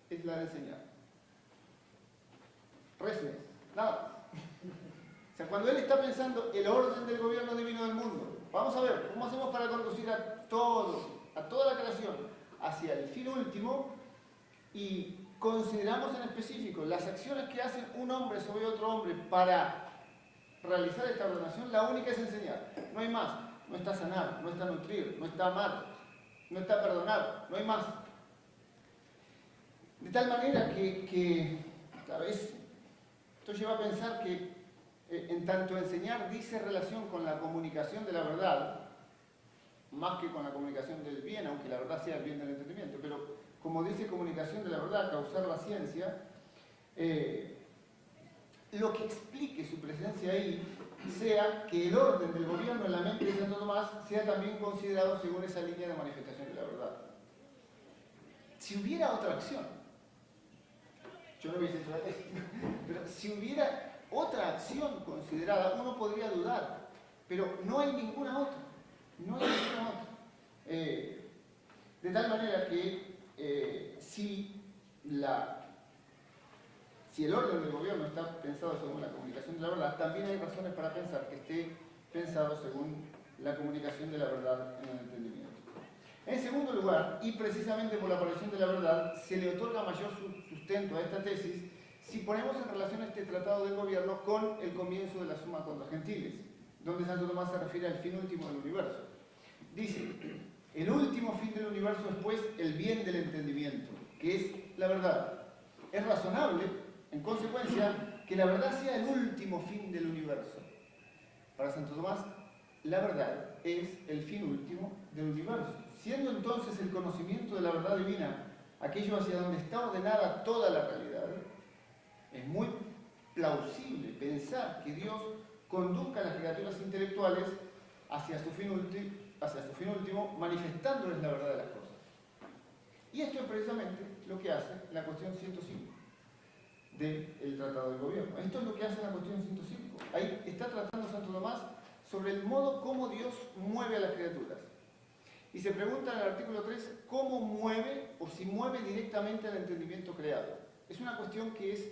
es la de enseñar. Resumes, nada. O sea, cuando él está pensando el orden del gobierno divino del mundo, vamos a ver cómo hacemos para conducir a toda la creación hacia el fin último, y consideramos en específico las acciones que hace un hombre sobre otro hombre para realizar esta ordenación. La única es enseñar, no hay más. No está sanar, no está nutrir, no está amar, no está perdonar, no hay más. De tal manera que a veces esto lleva a pensar que en tanto enseñar dice relación con la comunicación de la verdad, más que con la comunicación del bien, aunque la verdad sea el bien del entendimiento, pero como dice comunicación de la verdad, causar la ciencia, lo que explique su presencia ahí sea que el orden del gobierno en la mente de Santo Tomás sea también considerado según esa línea de manifestación de la verdad. Si hubiera otra acción, yo no hubiese hecho la tesis, pero si hubiera otra acción considerada, uno podría dudar, pero no hay ninguna otra, no hay ninguna otra. De tal manera que si el orden del gobierno está pensado según la comunicación de la verdad, también hay razones para pensar que esté pensado según la comunicación de la verdad en el entendimiento. En segundo lugar, y precisamente por la aparición de la verdad, se le otorga mayor sustento a esta tesis si ponemos en relación este tratado del gobierno con el comienzo de la Summa contra Gentiles, donde Santo Tomás se refiere al fin último del universo. Dice, el último fin del universo es pues el bien del entendimiento, que es la verdad. Es razonable, en consecuencia, que la verdad sea el último fin del universo. Para Santo Tomás, la verdad es el fin último del universo. Siendo entonces el conocimiento de la verdad divina aquello hacia donde está ordenada toda la realidad, es muy plausible pensar que Dios conduzca a las criaturas intelectuales hacia su fin último, manifestándoles la verdad de las cosas. Y esto es precisamente lo que hace la cuestión 105 del Tratado del Gobierno. Esto es lo que hace la cuestión 105. Ahí está tratando Santo Tomás sobre el modo como Dios mueve a las criaturas. Y se pregunta en el artículo 3 cómo mueve o si mueve directamente al entendimiento creado. Es una cuestión que es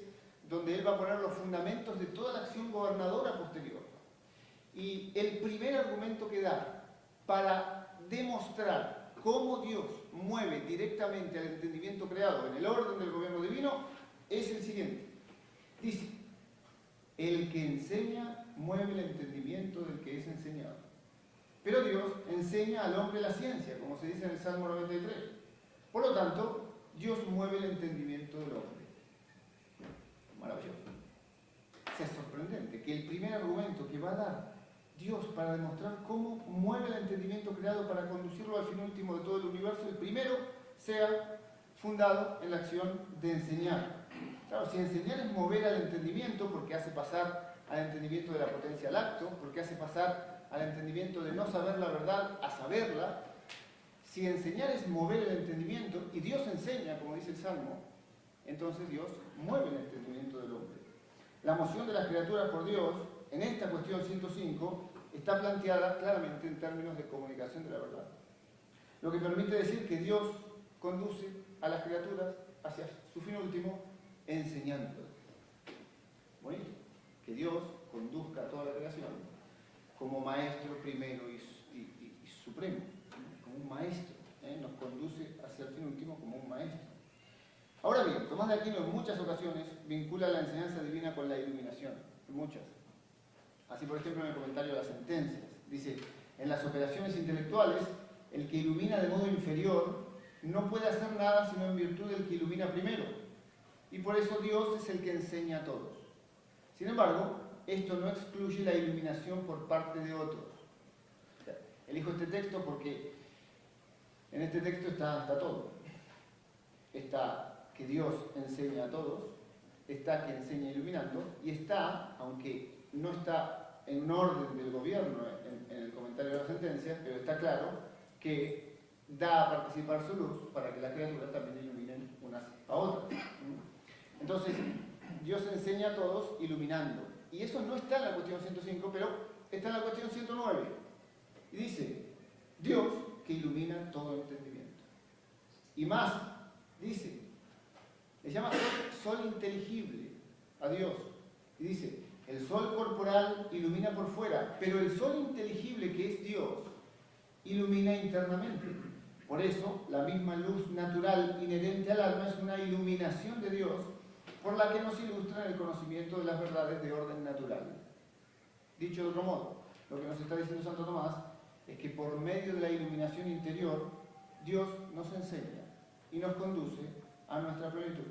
donde él va a poner los fundamentos de toda la acción gobernadora posterior. Y el primer argumento que da para demostrar cómo Dios mueve directamente al entendimiento creado en el orden del gobierno divino es el siguiente. Dice, el que enseña mueve el entendimiento del que es enseñado. Pero Dios enseña al hombre la ciencia, como se dice en el Salmo 93. Por lo tanto, Dios mueve el entendimiento del hombre. Maravilloso. Es sorprendente que el primer argumento que va a dar Dios para demostrar cómo mueve el entendimiento creado para conducirlo al fin último de todo el universo, el primero sea fundado en la acción de enseñar. Claro, si enseñar es mover al entendimiento, porque hace pasar al entendimiento de la potencia al acto, porque hace pasar al entendimiento de no saber la verdad a saberla, si enseñar es mover el entendimiento, y Dios enseña, como dice el Salmo, entonces Dios mueve el entendimiento del hombre. La moción de las criaturas por Dios, en esta cuestión 105, está planteada claramente en términos de comunicación de la verdad. Lo que permite decir que Dios conduce a las criaturas hacia su fin último, enseñando. Bonito. Que Dios conduzca a toda la creación como maestro primero y supremo, como un maestro. Nos conduce hacia el fin último como un maestro. Ahora bien, Tomás de Aquino en muchas ocasiones vincula la enseñanza divina con la iluminación. Muchas. Así, por ejemplo, en el comentario de las sentencias. Dice, en las operaciones intelectuales, el que ilumina de modo inferior no puede hacer nada sino en virtud del que ilumina primero. Y por eso Dios es el que enseña a todos. Sin embargo, esto no excluye la iluminación por parte de otros. Elijo este texto porque en este texto está todo. Está que Dios enseña a todos, está que enseña iluminando, y está, aunque no está en un orden del gobierno en el comentario de las sentencias, pero está claro que da a participar su luz para que las criaturas también iluminen unas a otras. Entonces, Dios enseña a todos iluminando. Y eso no está en la cuestión 105, pero está en la cuestión 109. Y dice, Dios que ilumina todo entendimiento. Y más, dice, le llama sol inteligible a Dios. Y dice, el sol corporal ilumina por fuera, pero el sol inteligible que es Dios ilumina internamente. Por eso, la misma luz natural inherente al alma es una iluminación de Dios por la que nos ilustra en el conocimiento de las verdades de orden natural. Dicho de otro modo, lo que nos está diciendo Santo Tomás es que por medio de la iluminación interior, Dios nos enseña y nos conduce a nuestra plenitud.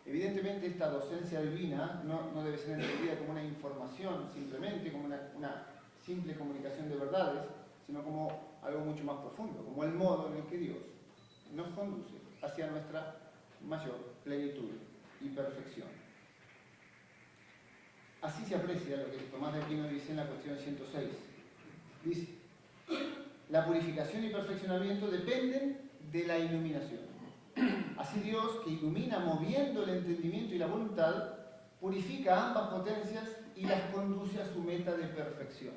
Evidentemente, esta docencia divina no debe ser entendida como una información simplemente, como una simple comunicación de verdades, sino como algo mucho más profundo, como el modo en el que Dios nos conduce hacia nuestra mayor plenitud y perfección. Así se aprecia lo que Tomás de Aquino dice en la cuestión 106. Dice, la purificación y perfeccionamiento dependen de la iluminación. Así Dios, que ilumina moviendo el entendimiento y la voluntad, purifica ambas potencias y las conduce a su meta de perfección.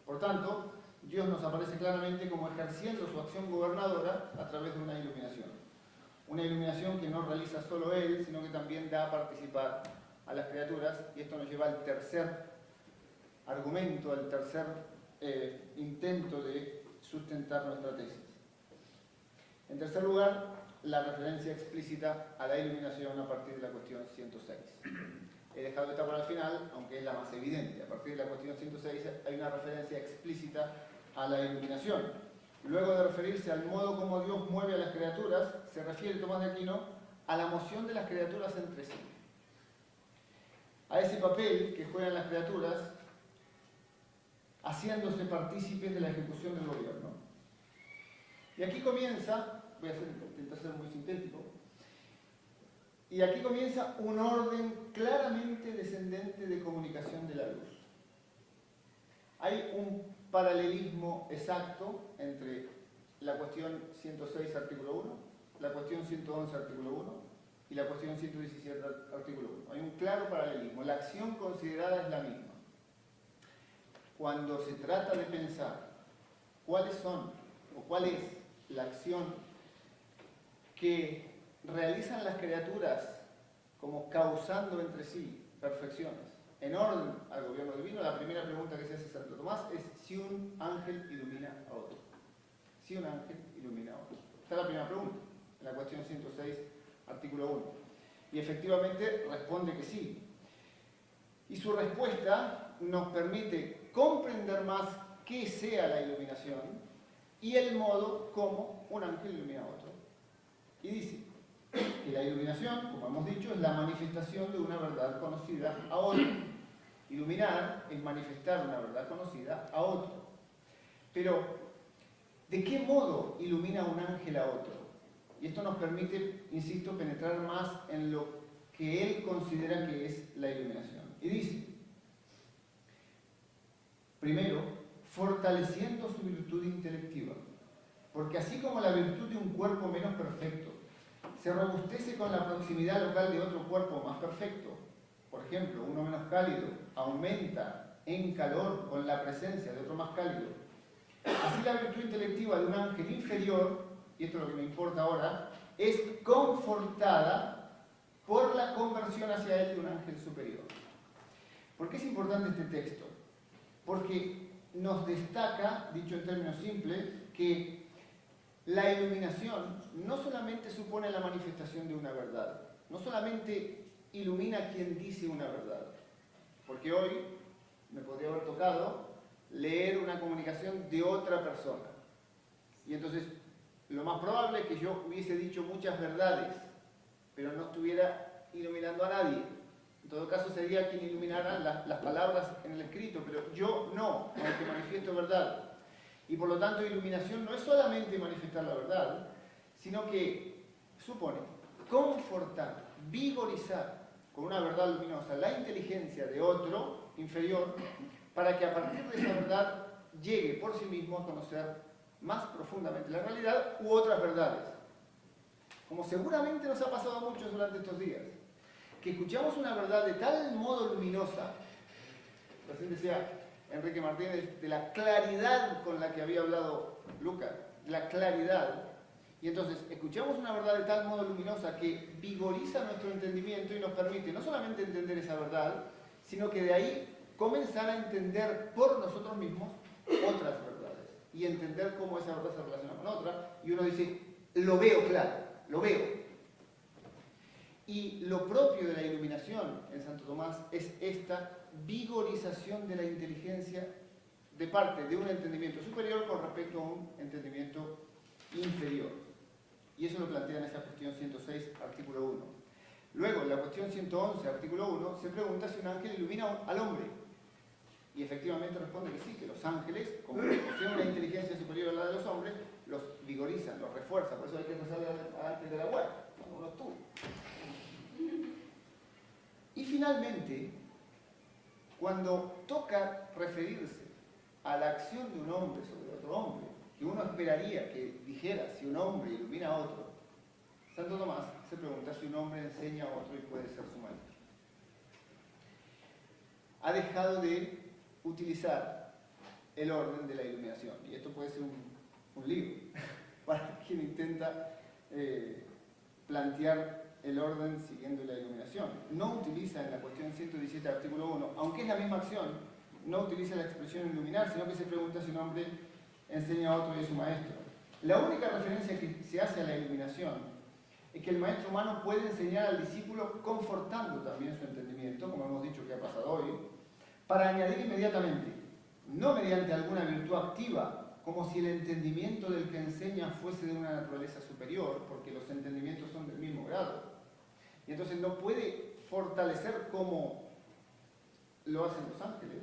Por tanto, Dios nos aparece claramente como ejerciendo su acción gobernadora a través de una iluminación. Una iluminación que no realiza solo Él, sino que también da a participar a las criaturas, y esto nos lleva al tercer argumento, al tercer intento de sustentar nuestra tesis. En tercer lugar, la referencia explícita a la iluminación a partir de la cuestión 106. He dejado esta para el final, aunque es la más evidente. A partir de la cuestión 106 hay una referencia explícita a la iluminación. Luego de referirse al modo como Dios mueve a las criaturas, se refiere Tomás de Aquino a la moción de las criaturas entre sí. A ese papel que juegan las criaturas haciéndose partícipes de la ejecución del gobierno. Y aquí comienza, intentar ser muy sintético, y aquí comienza un orden claramente descendente de comunicación de la luz. Hay un paralelismo exacto entre la cuestión 106, artículo 1, la cuestión 111, artículo 1, y la cuestión 117, artículo 1. Hay un claro paralelismo. La acción considerada es la misma. Cuando se trata de pensar cuáles son o cuál es la acción que realizan las criaturas como causando entre sí perfecciones, en orden al gobierno divino, la primera pregunta que se hace Santo Tomás es si un ángel ilumina a otro. Si un ángel ilumina a otro. Esta es la primera pregunta, en la cuestión 106, artículo 1. Y efectivamente responde que sí. Y su respuesta nos permite comprender más qué sea la iluminación y el modo como un ángel ilumina a otro. Y dice que la iluminación, como hemos dicho, es la manifestación de una verdad conocida a otro. Iluminar es manifestar una verdad conocida a otro. Pero, ¿de qué modo ilumina un ángel a otro? Y esto nos permite, insisto, penetrar más en lo que él considera que es la iluminación. Y dice, primero, fortaleciendo su virtud intelectiva, porque así como la virtud de un cuerpo menos perfecto se robustece con la proximidad local de otro cuerpo más perfecto, por ejemplo, uno menos cálido aumenta en calor con la presencia de otro más cálido, así la virtud intelectiva de un ángel inferior, y esto es lo que me importa ahora, es confortada por la conversión hacia él de un ángel superior. ¿Por qué es importante este texto? Porque nos destaca, dicho en términos simples, que la iluminación no solamente supone la manifestación de una verdad, no solamente ilumina a quien dice una verdad, porque hoy me podría haber tocado leer una comunicación de otra persona. Y entonces, lo más probable es que yo hubiese dicho muchas verdades, pero no estuviera iluminando a nadie. En todo caso, sería quien iluminara las palabras en el escrito, pero yo no, aunque manifiesto verdad. Y por lo tanto, iluminación no es solamente manifestar la verdad, sino que supone confortar, vigorizar con una verdad luminosa la inteligencia de otro inferior, para que a partir de esa verdad llegue por sí mismo a conocer más profundamente la realidad u otras verdades. Como seguramente nos ha pasado a muchos durante estos días, que escuchamos una verdad de tal modo luminosa, recién decía Enrique Martínez, de la claridad con la que había hablado Lucas, la claridad, y entonces escuchamos una verdad de tal modo luminosa que vigoriza nuestro entendimiento y nos permite no solamente entender esa verdad, sino que de ahí comenzar a entender por nosotros mismos otras verdades y entender cómo esa verdad se relaciona con otra, y uno dice, lo veo claro, lo veo. Y lo propio de la iluminación en Santo Tomás es esta vigorización de la inteligencia de parte de un entendimiento superior con respecto a un entendimiento inferior. Y eso lo plantea en esa cuestión 106, artículo 1. Luego, en la cuestión 111, artículo 1, se pregunta si un ángel ilumina al hombre. Y efectivamente responde que sí, que los ángeles, como poseen una inteligencia superior a la de los hombres, los vigorizan, los refuerzan. Por eso hay que rezarle al ángel de la guardia, cuando uno estudia. Y finalmente, cuando toca referirse a la acción de un hombre sobre otro hombre, que uno esperaría que dijera si un hombre ilumina a otro, Santo Tomás se pregunta si un hombre enseña a otro y puede ser su maestro. Ha dejado de utilizar el orden de la iluminación, y esto puede ser un lío para quien intenta plantear el orden siguiendo la iluminación. No utiliza en la cuestión 117, artículo 1, aunque es la misma acción, no utiliza la expresión iluminar, sino que se pregunta si un hombre enseña a otro y es su maestro. La única referencia que se hace a la iluminación es que el maestro humano puede enseñar al discípulo confortando también su entendimiento, como hemos dicho que ha pasado hoy, para añadir inmediatamente, no mediante alguna virtud activa, como si el entendimiento del que enseña fuese de una naturaleza superior, porque los entendimientos son del mismo grado. Y entonces no puede fortalecer como lo hacen los ángeles,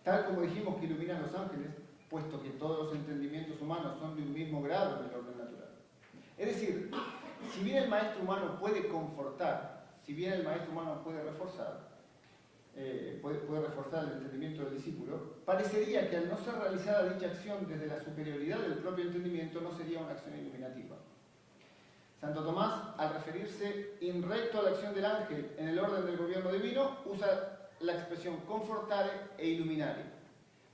tal como dijimos que iluminan los ángeles, puesto que todos los entendimientos humanos son de un mismo grado en el orden natural. Es decir, si bien el maestro humano puede confortar, si bien el maestro humano puede reforzar, puede reforzar el entendimiento del discípulo, parecería que al no ser realizada dicha acción desde la superioridad del propio entendimiento no sería una acción iluminativa. Santo Tomás, al referirse in recto a la acción del ángel en el orden del gobierno divino, usa la expresión confortare e illuminare,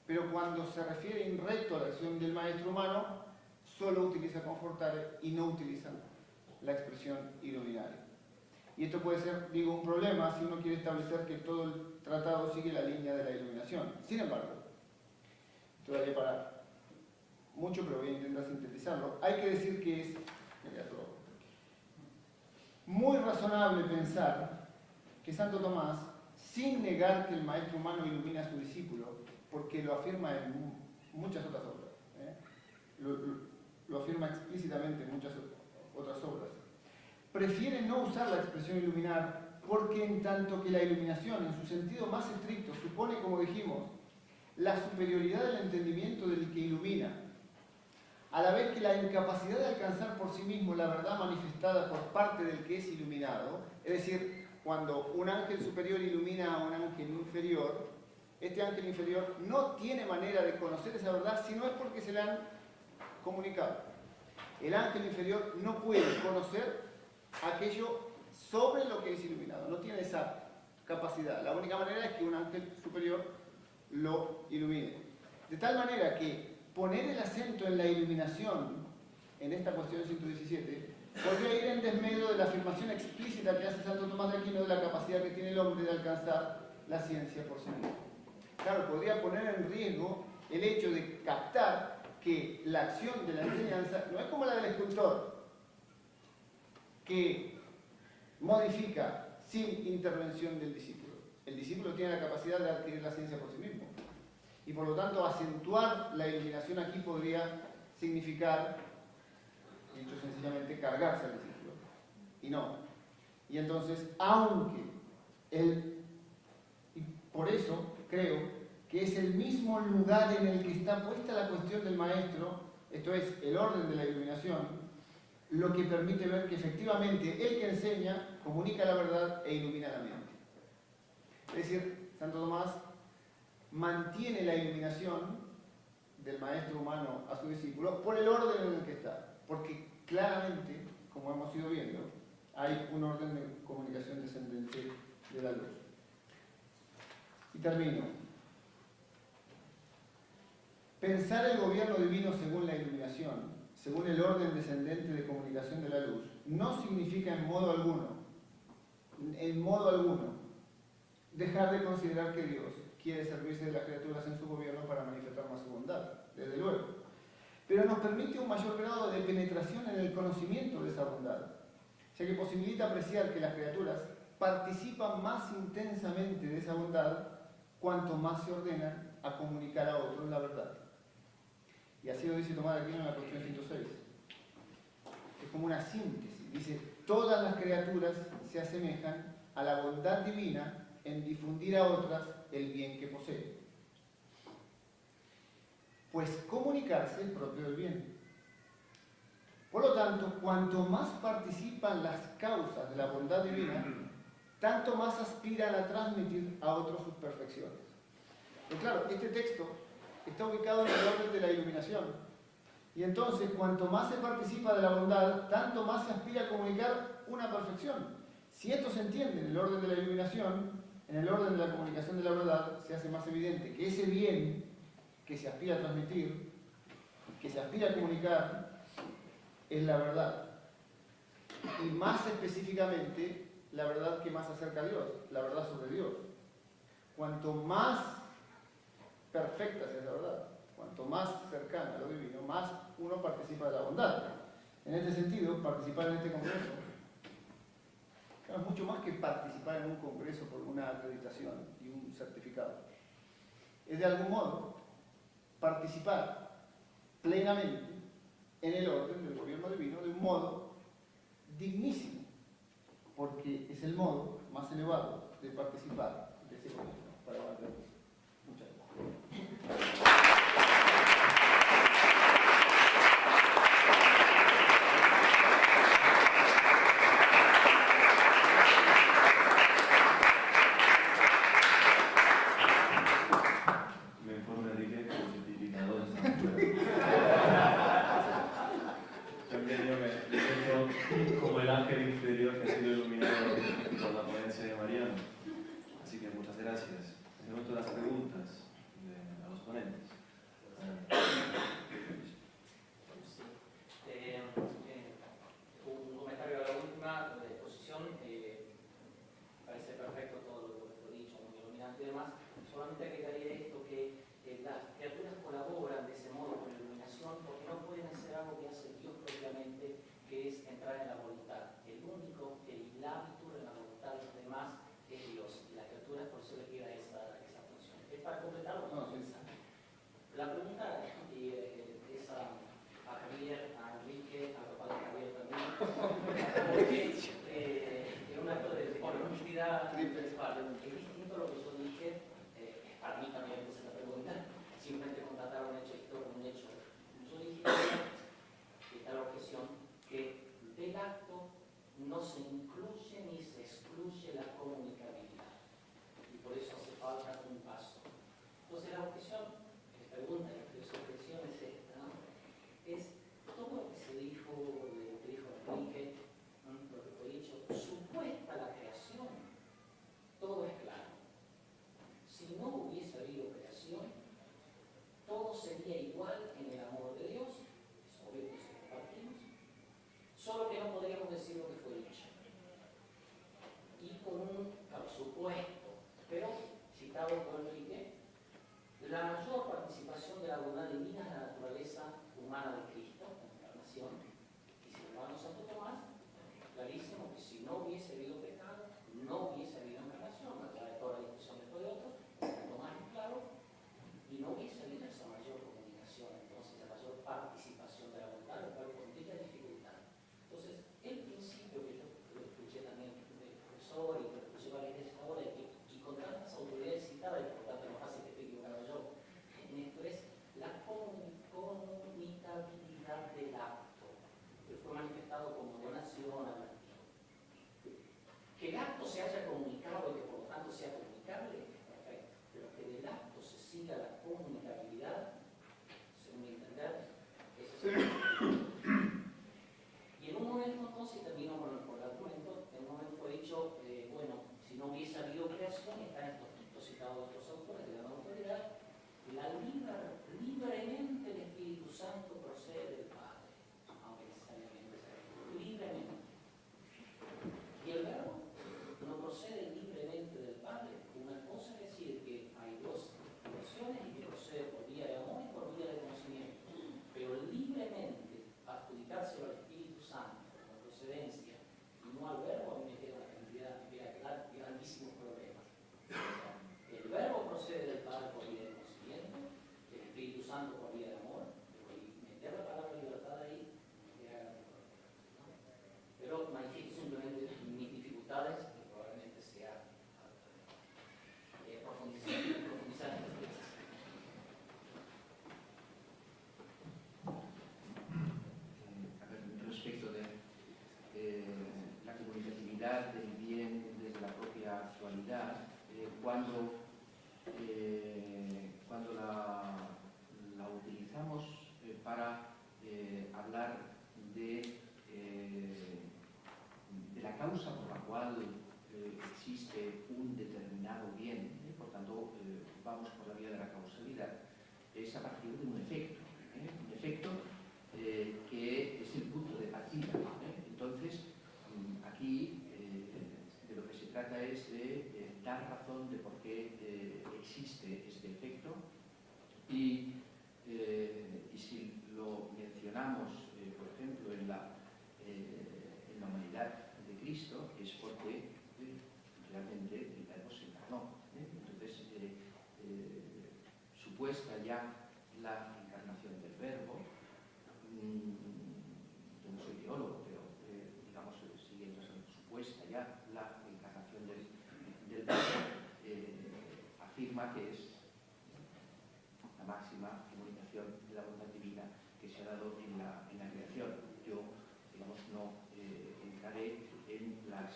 pero cuando se refiere in recto a la acción del maestro humano, solo utiliza confortare y no utiliza la expresión iluminaria. Y esto puede ser, digo, un problema si uno quiere establecer que todo el tratado sigue la línea de la iluminación. Sin embargo, esto daría para mucho, pero voy a intentar sintetizarlo. Hay que decir que es muy razonable pensar que Santo Tomás, sin negar que el maestro humano ilumina a su discípulo, porque lo afirma en muchas otras obras, lo afirma explícitamente en muchas otras obras, prefiere no usar la expresión iluminar porque en tanto que la iluminación en su sentido más estricto supone, como dijimos, la superioridad del entendimiento del que ilumina, a la vez que la incapacidad de alcanzar por sí mismo la verdad manifestada por parte del que es iluminado, es decir, cuando un ángel superior ilumina a un ángel inferior, este ángel inferior no tiene manera de conocer esa verdad si no es porque se la han comunicado. El ángel inferior no puede conocer aquello sobre lo que es iluminado, no tiene esa capacidad. La única manera es que un ángel superior lo ilumine. De tal manera que poner el acento en la iluminación, en esta cuestión 117, podría ir en desmedro de la afirmación explícita que hace Santo Tomás de Aquino de la capacidad que tiene el hombre de alcanzar la ciencia por sí mismo. Claro, podría poner en riesgo el hecho de captar que la acción de la enseñanza no es como la del escultor, que modifica sin intervención del discípulo. El discípulo tiene la capacidad de adquirir la ciencia por sí mismo. Y por lo tanto, acentuar la iluminación aquí podría significar, dicho sencillamente, cargarse al discípulo. Y no. Y entonces, aunque y por eso creo que es el mismo lugar en el que está puesta la cuestión del maestro, esto es, el orden de la iluminación, lo que permite ver que efectivamente el que enseña comunica la verdad e ilumina la mente. Es decir, Santo Tomás mantiene la iluminación del maestro humano a su discípulo por el orden en el que está, porque claramente, como hemos ido viendo, hay un orden de comunicación descendente de la luz. Y termino. Pensar el gobierno divino según la iluminación, según el orden descendente de comunicación de la luz, no significa en modo alguno, dejar de considerar que Dios quiere servirse de las criaturas en su gobierno para manifestar más su bondad, desde luego. Pero nos permite un mayor grado de penetración en el conocimiento de esa bondad, ya que posibilita apreciar que las criaturas participan más intensamente de esa bondad cuanto más se ordenan a comunicar a otros la verdad. Y así lo dice Tomás de Aquino en la cuestión 106. Es como una síntesis. Dice, todas las criaturas se asemejan a la bondad divina en difundir a otras el bien que posee. Pues comunicarse es propio del bien. Por lo tanto, cuanto más participan las causas de la bondad divina, tanto más aspiran a transmitir a otros sus perfecciones. Pero claro, este texto está ubicado en el orden de la iluminación. Y entonces, cuanto más se participa de la bondad, tanto más se aspira a comunicar una perfección. Si esto se entiende en el orden de la iluminación, en el orden de la comunicación de la verdad, se hace más evidente que ese bien que se aspira a transmitir, que se aspira a comunicar, es la verdad. Y más específicamente, la verdad que más acerca a Dios, la verdad sobre Dios. Cuanto más perfecta sea esa verdad, cuanto más cercana a lo divino, más uno participa de la bondad. En este sentido, participar en este congreso es mucho más que participar en un congreso por una acreditación y un certificado. Es de algún modo participar plenamente en el orden del gobierno divino de un modo dignísimo, porque es el modo más elevado de participar de ese gobierno. Para muchas gracias.
Me informa Enrique que el certificado está también yo me siento como el ángel inferior que ha sido iluminado por la ponencia de Mariano. Así que muchas gracias. En el momento de las
para completar lo que
No, sí.
pensaba. La pregunta es a Javier, a Enrique, a papá de Javier también, porque es un acto de honestidad principal. Es distinto a lo que yo dije, para mí también puse la pregunta, simplemente constatar un hecho histórico, un hecho. Yo dije, está la objeción, que del acto no se incluye ni se excluye la comunicabilidad, y por eso hace falta un paso. Entonces la objeción, la pregunta, la objeción es esta, ¿no? Es todo lo que se dijo, lo que dijo Enrique, ¿no? Lo que fue dicho, supuesta la creación, todo es claro. Si no hubiese habido creación, todo sería igual en el amor de Dios, es obvio que eso compartimos, solo que no podríamos decir lo que fue dicho. Y con un supuesto, pero citado por Enrique, la mayor participación de la bondad divina es la naturaleza humana de Cristo, la encarnación. Y sin embargo, Santo Tomás, clarísimo que si no hubiese habido pecado, no hubiese habido encarnación, a través de toda la discusión después de otros, Santo Tomás es claro, y no hubiese habido esa mayor comunicación, entonces la mayor participación de la voluntad, lo cual complica dificultad. Entonces, el principio que yo lo escuché también del profesor y lo escuché varias veces ahora, y con tantas autoridades citadas, y por tanto no fácil que estoy equivocado yo, en esto es la comunicabilidad del acto, que fue manifestado como donación al antiguo. Que el acto se haya comunicado y que por lo tanto sea comunicable, perfecto, pero que del acto se siga la comunicabilidad, según mi entender, eso es el y en un momento entonces, termino por el argumento, en un momento fue dicho, bueno, si no hubiese habido creación, están estos textos citados de otros autores de la nueva autoridad, libremente el Espíritu Santo procede del Padre, aunque necesariamente sea libremente. Y el verbo no procede libremente del Padre. Una cosa es decir que hay dos versiones y que procede por vía de amor y por vía de conocimiento, pero libremente adjudicárselo al Espíritu Santo como procedencia y no al verbo, a mí me queda una cantidad, me queda grandísimos problemas. El verbo procede del Padre por vía de conocimiento, el Espíritu Santo por vía de amor, pero meter la palabra libertad ahí me queda grande problema, ¿no? Pero manifiesto simplemente mis dificultades, que probablemente sea profundizar en estas cosas.
A ver, respecto de la comunicatividad del bien desde la propia actualidad, cuando la utilizamos para hablar de la causa por la cual existe un determinado bien, por tanto vamos por la vía de la causalidad, es a partir de un efecto que es el punto de partida. Entonces, aquí de lo que se trata es de dar razón de por qué existe este efecto y si lo mencionamos, por ejemplo, en la humanidad de Cristo, es porque realmente el verbo se encarnó. Entonces, supuesta ya la encarnación del verbo, yo no soy teólogo, pero digamos, siguiendo supuesta ya la encarnación del verbo, afirma que es la máxima comunicación de la voluntad divina que se ha dado en la creación. Yo, digamos, no entraré en la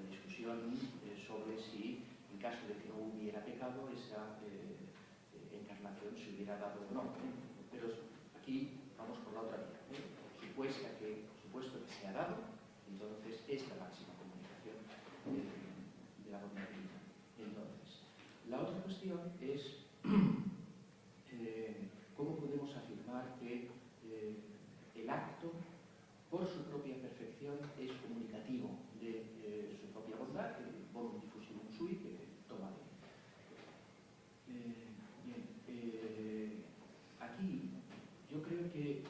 discusión sobre si, en caso de que no hubiera pecado, esa encarnación se hubiera dado o no. Pero aquí vamos por la otra vía. Supuesto que se ha dado, entonces es la máxima comunicación de la voluntad divina. Entonces, la otra cuestión es cómo podemos afirmar que el acto, por su propia perfección, es comunicativo de su propia bondad, el bonum diffusivum sui, que toma aquí yo creo que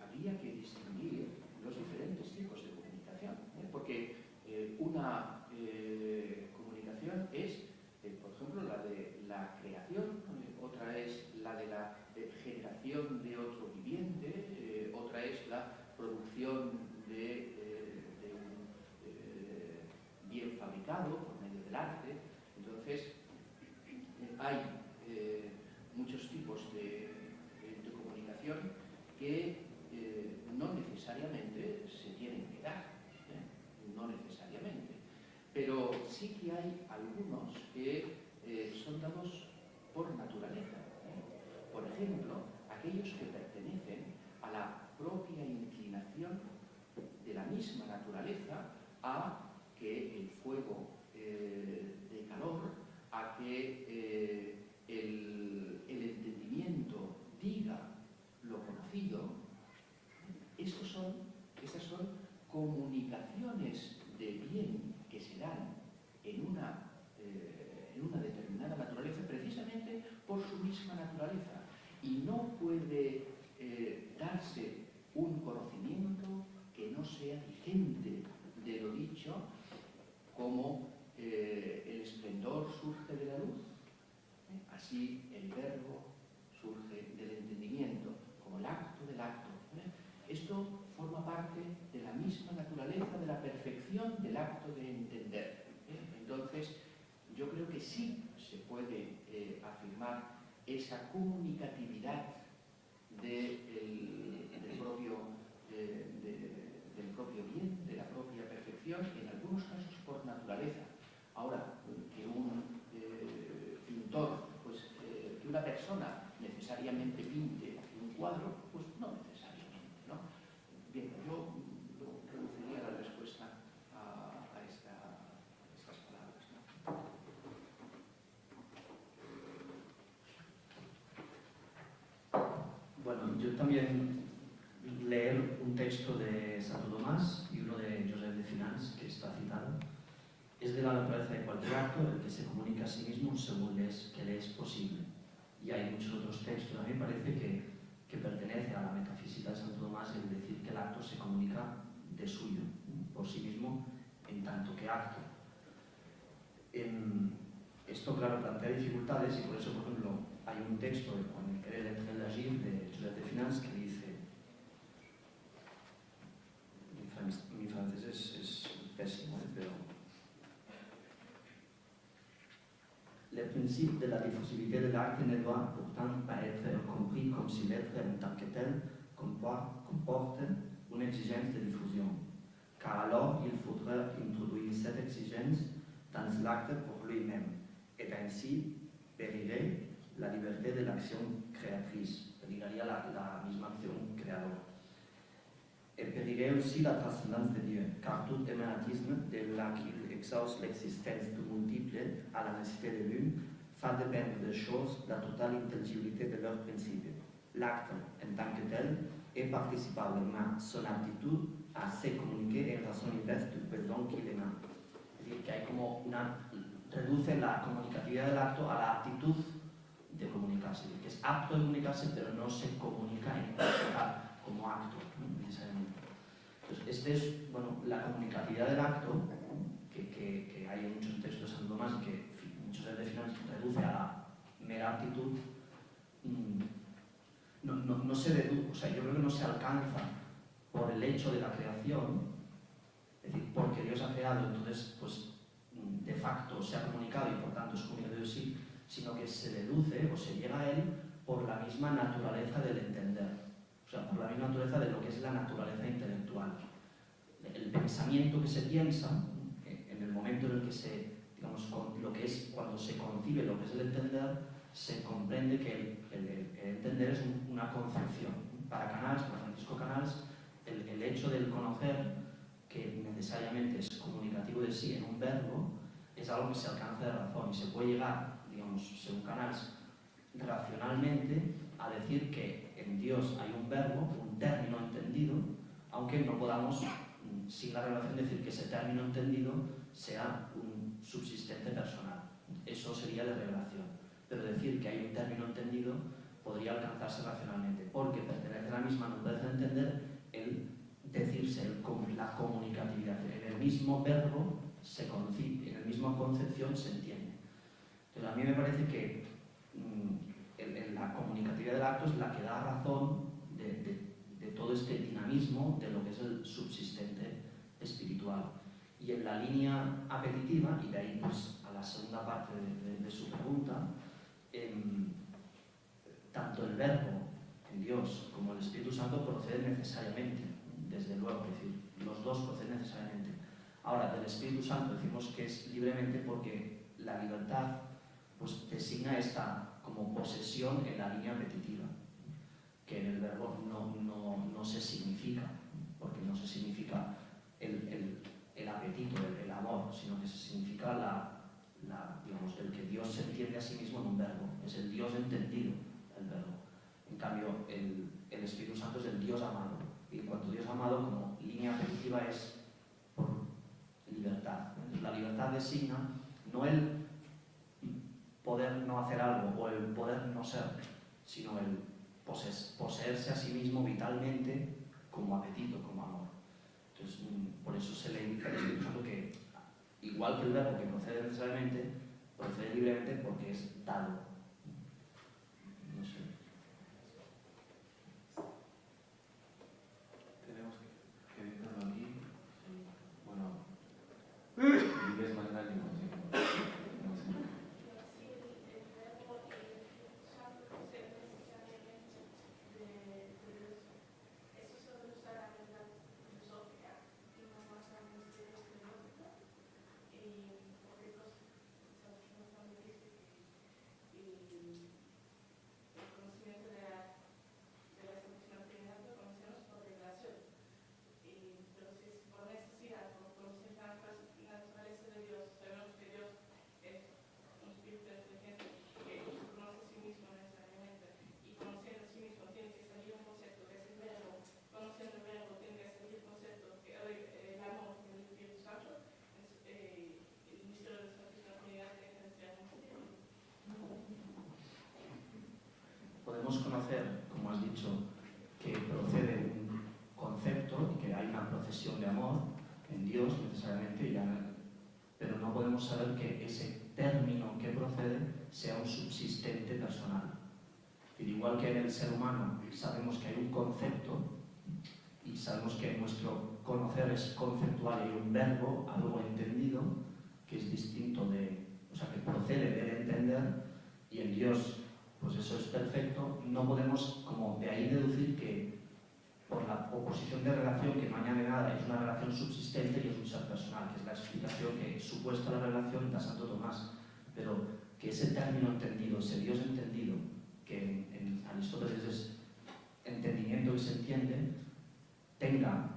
habría que distinguir los diferentes tipos de comunicación, porque una comunicación es, por ejemplo, la de la creación procreación, otra es la de la generación de otro viviente, otra es la producción de un bien fabricado por medio del arte. Entonces, hay muchos tipos de comunicación que no necesariamente se tienen que dar, no necesariamente, pero sí que hay algunos que son dados por naturaleza. Por ejemplo, aquellos que pertenecen a la propia inclinación de la misma naturaleza a que el fuego de calor, a que el entendimiento diga lo conocido. Estas son comunicaciones de bien que se dan en una determinada naturaleza precisamente por su misma naturaleza, y no puede darse un conocimiento que no sea vigente de lo dicho, como el esplendor surge de la luz, así el verbo surge del entendimiento, como el acto del acto. Esto forma parte de la misma naturaleza de la perfección del acto de entender. Entonces, yo creo que sí se puede afirmar esa comunicatividad del propio bien, de la propia perfección, en algunos casos por naturaleza. Ahora, que un pintor, que una persona necesariamente pinte un cuadro, pues no necesariamente, ¿no? Bien, yo reduciría la respuesta a estas palabras, ¿no?
Bueno, yo también leer un texto de Santo Tomás y uno de Josep de Finans, que está citado. Es de la naturaleza de cualquier acto el que se comunica a sí mismo según que le es posible. Y hay muchos otros textos. A mí me parece que pertenece a la metafísica de Santo Tomás el decir que el acto se comunica de suyo, por sí mismo, en tanto que acto. Esto, claro, plantea dificultades, y por eso, por ejemplo, hay un texto con el Querer entre l'agir de Josep de Finans que dice, mi francés es pésimo, pero le principe de la diffusivité de l'acte ne doit pourtant pas être compris comme si l'être en tant que tel comporte une exigence de diffusion, car alors il faudrait introduire cette exigence dans l'acte pour lui-même, et ainsi périrait la liberté de l'action créatrice, périrait la misma acción creadora. Et périrait aussi la transcendance de Dieu, car tout émanatisme, dès là qu'il exauce l'existence du multiple à la nécessité de l'une, fait dépendre des choses la totale intelligibilité de leur principe. L'acte, en tant que tel, est participablement son aptitud a se comuniquer en razón inversa del perdón qu'il émane. Es decir, que hay como reduce la comunicatividad del acto a la aptitud de comunicarse, que es apto de comunicarse, pero no se comunica en total como acto, ¿no? Necesariamente. Entonces, este es, bueno, la comunicatividad del acto, que hay en muchos textos de San Tomás y que muchos de Finans reduce a la mera aptitud, no se deduce, o sea, yo creo que no se alcanza por el hecho de la creación, es decir, porque Dios ha creado, entonces, pues, de facto se ha comunicado y por tanto es comunicado de sí, sino que se deduce o se llega a él por la misma naturaleza del entender, o sea, por la misma naturaleza de lo que es la naturaleza intelectual. El pensamiento que se piensa, en el momento en el que se, digamos, lo que es cuando se concibe lo que es el entender, se comprende que el entender es una concepción. Para Canals, para Francisco Canals, el hecho del conocer, que necesariamente es comunicativo de sí en un verbo, es algo que se alcanza de razón y se puede llegar, digamos, según Canals, racionalmente a decir que en Dios hay un verbo, un término entendido, aunque no podamos, sin la revelación, decir que ese término entendido sea un subsistente personal. Eso sería de revelación. Pero decir que hay un término entendido podría alcanzarse racionalmente, porque pertenece a la misma naturaleza de entender el decirse, la comunicatividad. En el mismo verbo se concibe, en la misma concepción se entiende. Entonces, a mí me parece que la comunicatividad del acto es la que da razón de todo este dinamismo de lo que es el subsistente espiritual. Y en la línea apetitiva, y de ahí pues a la segunda parte de su pregunta, tanto el Verbo en Dios como el Espíritu Santo proceden necesariamente, desde luego, es decir, los dos proceden necesariamente. Ahora, del Espíritu Santo decimos que es libremente porque la libertad pues designa esta como posesión en la línea apetitiva, que en el Verbo no se significa, porque no se significa el apetito, el amor, sino que se significa digamos, el que Dios se entiende a sí mismo en un verbo, es el Dios entendido, el verbo. En cambio, el Espíritu Santo es el Dios amado, y en cuanto a Dios amado, como línea apetitiva es por libertad. Entonces, la libertad designa no el poder no hacer algo o el poder no ser, sino el poseerse a sí mismo vitalmente como apetito, como amor. Entonces, por eso se le indica al Espíritu Santo que, igual que el verbo que procede necesariamente, procede libremente porque es dado. No sé.
Tenemos que dejarlo aquí. Bueno, y es magnánimo, sí. No sé.
Podemos conocer, como has dicho, que procede un concepto y que hay una procesión de amor en Dios necesariamente, pero no podemos saber que ese término que procede sea un subsistente personal. Y igual que en el ser humano sabemos que hay un concepto y sabemos que nuestro conocer es conceptual y hay un verbo, algo entendido, que es distinto o sea, que procede del entender, y en Dios pues eso es perfecto, no podemos como de ahí deducir que por la oposición de relación que no añade nada es una relación subsistente y es un ser personal, que es la explicación que supuesta la relación da Santo Tomás, pero que ese término entendido, ese Dios entendido, que en Aristóteles es entendimiento que se entiende, tenga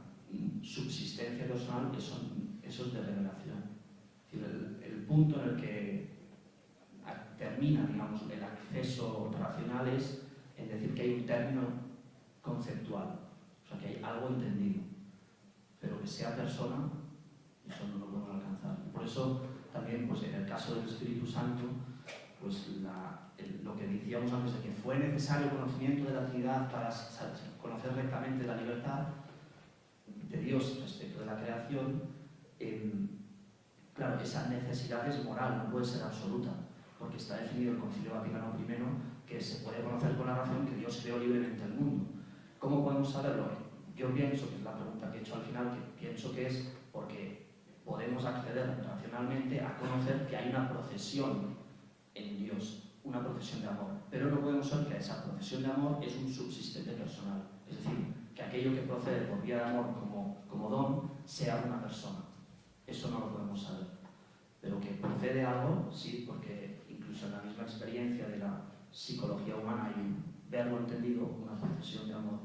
subsistencia personal, eso es de revelación. Es decir, el punto en el que termina, digamos, el acceso racional es en decir que hay un término conceptual, o sea, que hay algo entendido, pero que sea persona, eso no lo podemos alcanzar. Y por eso también, pues en el caso del Espíritu Santo, pues lo que decíamos antes de que fue necesario conocimiento de la Trinidad para conocer rectamente la libertad de Dios respecto de la creación, claro, esa necesidad es moral, no puede ser absoluta, porque está definido el Concilio Vaticano I que se puede conocer con la razón que Dios creó libremente el mundo. ¿Cómo podemos saberlo? Yo pienso, que es la pregunta que he hecho al final, que pienso que es porque podemos acceder racionalmente a conocer que hay una procesión en Dios, una procesión de amor, pero no podemos saber que esa procesión de amor es un subsistente personal, es decir, que aquello que procede por vía de amor como don sea una persona. Eso no lo podemos saber, pero que procede algo, sí, porque incluso en la misma experiencia de la psicología humana hay un verbo entendido, una procesión de amor.